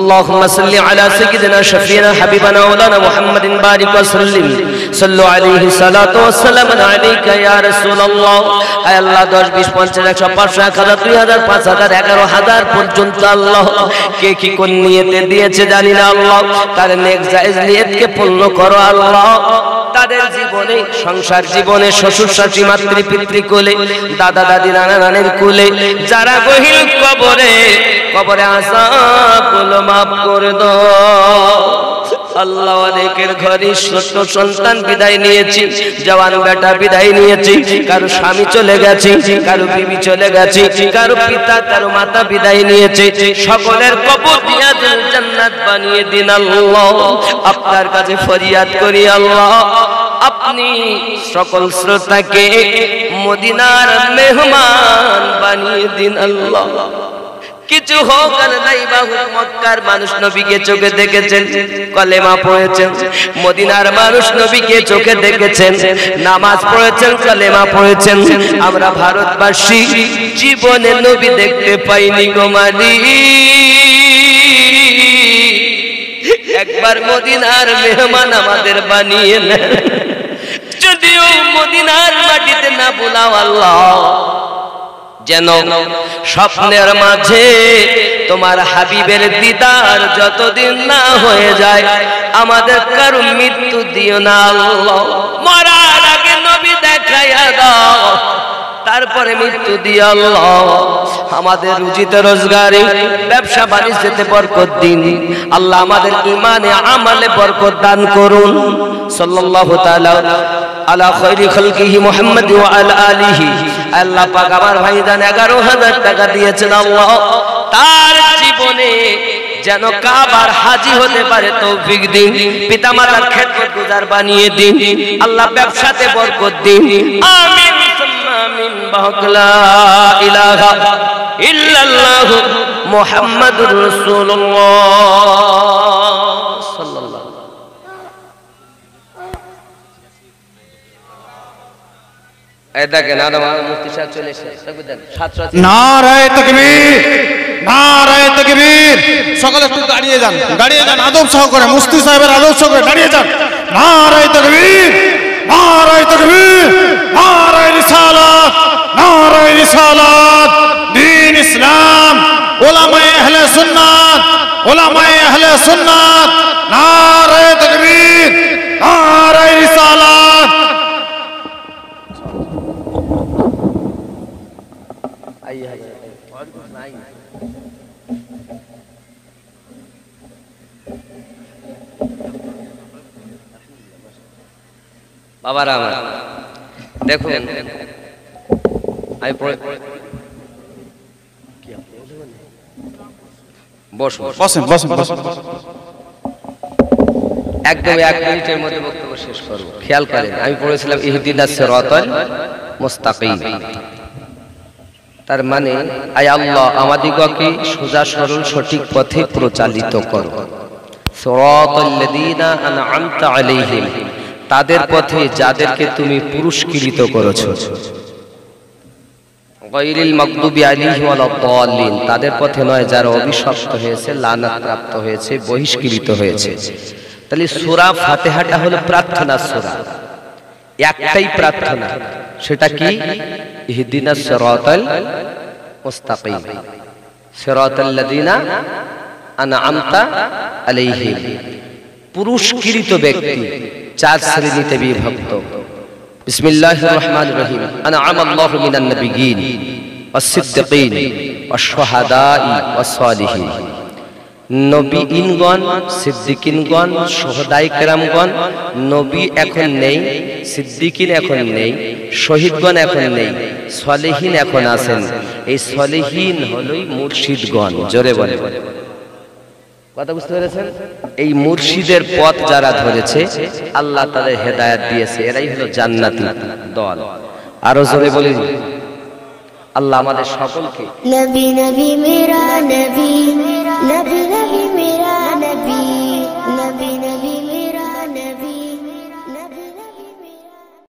اللهم صل على سيدنا شفيعنا حبيبنا مولانا محمد بارك وسلم صلوا عليه الصلاه والسلام عليك يا رسول الله। আয় আল্লাহ 10 20 50 100 500 1000 2000 5000 11000 পর্যন্ত আল্লাহ কে কি কোন নিয়তে দিয়েছে জানি না আল্লাহ, তার নেক জায়েজ নিয়তকে পূর্ণ করো আল্লাহ। তাদের জীবনে, সংসার জীবনে, শ্বশুর শাশুড়ি মাতৃ পিতৃ কোলে, দাদা দাদি নানা নানির কোলে যারা গহীন কবরে আযাবগুলো মাফ করে দাও আল্লাহ। অনেকের ঘরে ছোট সন্তান বিদায় নিয়েছি, জওয়ান বেটা বিদায় নিয়েছি, কারো স্বামী চলে গেছে, কারো বিবি চলে গেছে, কারো পিতা কারো মাতা বিদায় নিয়েছে, সকলের কবর দিয়া জান্নাত বানিয়ে দিন আল্লাহ। আপনার কাছে ফরিয়াদ করি আল্লাহ, আপনি সকল শ্রোতাকে মদিনার মেহমান বানিয়ে দিন আল্লাহ। কিছু হোক আর নাই বা হোক, মক্কার মানুষ নবীকে চোখে দেখেছেন, কলেমা পড়েছেন, মদিনার মানুষ নবীকে চোখে দেখেছেন, নামাজ পড়েছেন, কলেমা পড়েছেন। আমরা ভারতবাসী জীবনে নবী দেখতে পাইনি গো মালিক। একবার মদিনার মেহমান আমাদের বানিয়ে নেন, যদিও মদিনার মাটিতে না বোলাও আল্লাহ, যেন স্বপ্নের মাঝে তোমার হাবিবের দিদার যতদিন না হয়ে যায় আমাদের কারো মৃত্যু দিও না আল্লাহ। মরার আগে নবী দেখাইয়া দাও, তারপরে মৃত্যু দিও আল্লাহ। আমাদের রুজিতে রোজগারে, ব্যবসা বাণিজ্যতে বরকত দিন আল্লাহ, আমাদের ইমানে আমলে বরকত দান করুন। সাল্লাল্লাহু তাআলা আলা খায়রি খালকিহি মুহাম্মদ ওয়া আলা আলিহি। আল্লাহ পাক আমার ভাইজান 11,000 টাকা দিয়েছেন আল্লাহ, তার জীবনে যেন কাবার হাজী হতে পারে তৌফিক দিন, পিতামাতার খেদমত গুজার বানিয়ে দিন আল্লাহ, ব্যবসাতে বরকত দিন। আমিন সুম্মা আমিন। বাহলা ইলাহা ইল্লাল্লাহ মুহাম্মাদুর রাসূলুল্লাহ সাল্লাল্লাহু। এই দেখেন মুফতি সাহেব চলে এসেছে, নারায়ে তাকবীর, নারায়ে তাকবীর। সকলে একটু দাঁড়িয়ে যান, দাঁড়িয়ে যান, আদব সহকারে, মুফতি সাহেবের আদব সহকারে দাঁড়িয়ে যান। নারায়ে তাকবীর, নারায়ে তাকবীর, নারায়ে রিসালাত, নারায়ে রিসালাত। দ্বীন ইসলাম, উলামায়ে আহলে সুন্নাত, উলামায়ে আহলে সুন্নাত। নারায়ে তাকবীর, নারায়ে রিসালাত। বাবারা আমার দেখুন, আমি বসুন বসেন বসেন বসেন। একদম 1 মিনিটের মধ্যে বক্তব্য শেষ করব। খেয়াল করেন, আমি পড়েছিলাম ইহদিনাস সিরাতাল মুস্তাকিম, তার মানে আয় আল্লাহ আমাদিগকে সোজা সরল সঠিক পথে প্রচালিত করো। সিরাতাল্লাযীনা আন'আমতা আলাইহিম, তাদের পথে যাদেরকে তুমি পুরস্কৃত করেছো। গায়রিল মাগদুবি আলাইহিম ওয়ালাদ-দাল্লিন, তাদের পথে নয় যারা অভিশপ্ত হয়েছে, লানত প্রাপ্ত হয়েছে, বহিষ্কৃত হয়েছে। তাহলে সূরা ফাতিহাটা হলো প্রার্থনা সূরা, একটাই প্রার্থনা, সেটা কি? ইহদিনাস সিরাতাল মুস্তাকিম, সিরাতাল্লাযীনা আন'আমতা আলাইহিম। পুরস্কৃত ব্যক্তি 4 শ্রেণীতে বিভক্ত। বিসমিল্লাহির রহমানির রহিম। আন'আমাল্লাহু মিনান নাবিয়্যিন ওয়াস-সিদ্দিকিন ওয়াশ-শুহাদাই ওয়াস-সালিহিন। নবীগণ, সিদ্দিকিনগণ, শহদায়ে কেরামগণ, নবী এখন নেই, সিদ্দিকিন এখন নেই, শহীদগণ এখন নেই, সলেহীন এখন আছেন। এই সলেহীন হলোই মুর্শিদগণ। জোরে বলে, কথা বুঝতে পেরেছেন? এই মুর্শিদের পথ যারা ধরেছে আল্লাহ তাদের হেদায়েত দিয়েছে, এরাই হলো জান্নাতি দল। আরো জোরে বলি, আল্লাহ আমাদের সকলকে नबी नबी मेरा नबी नबी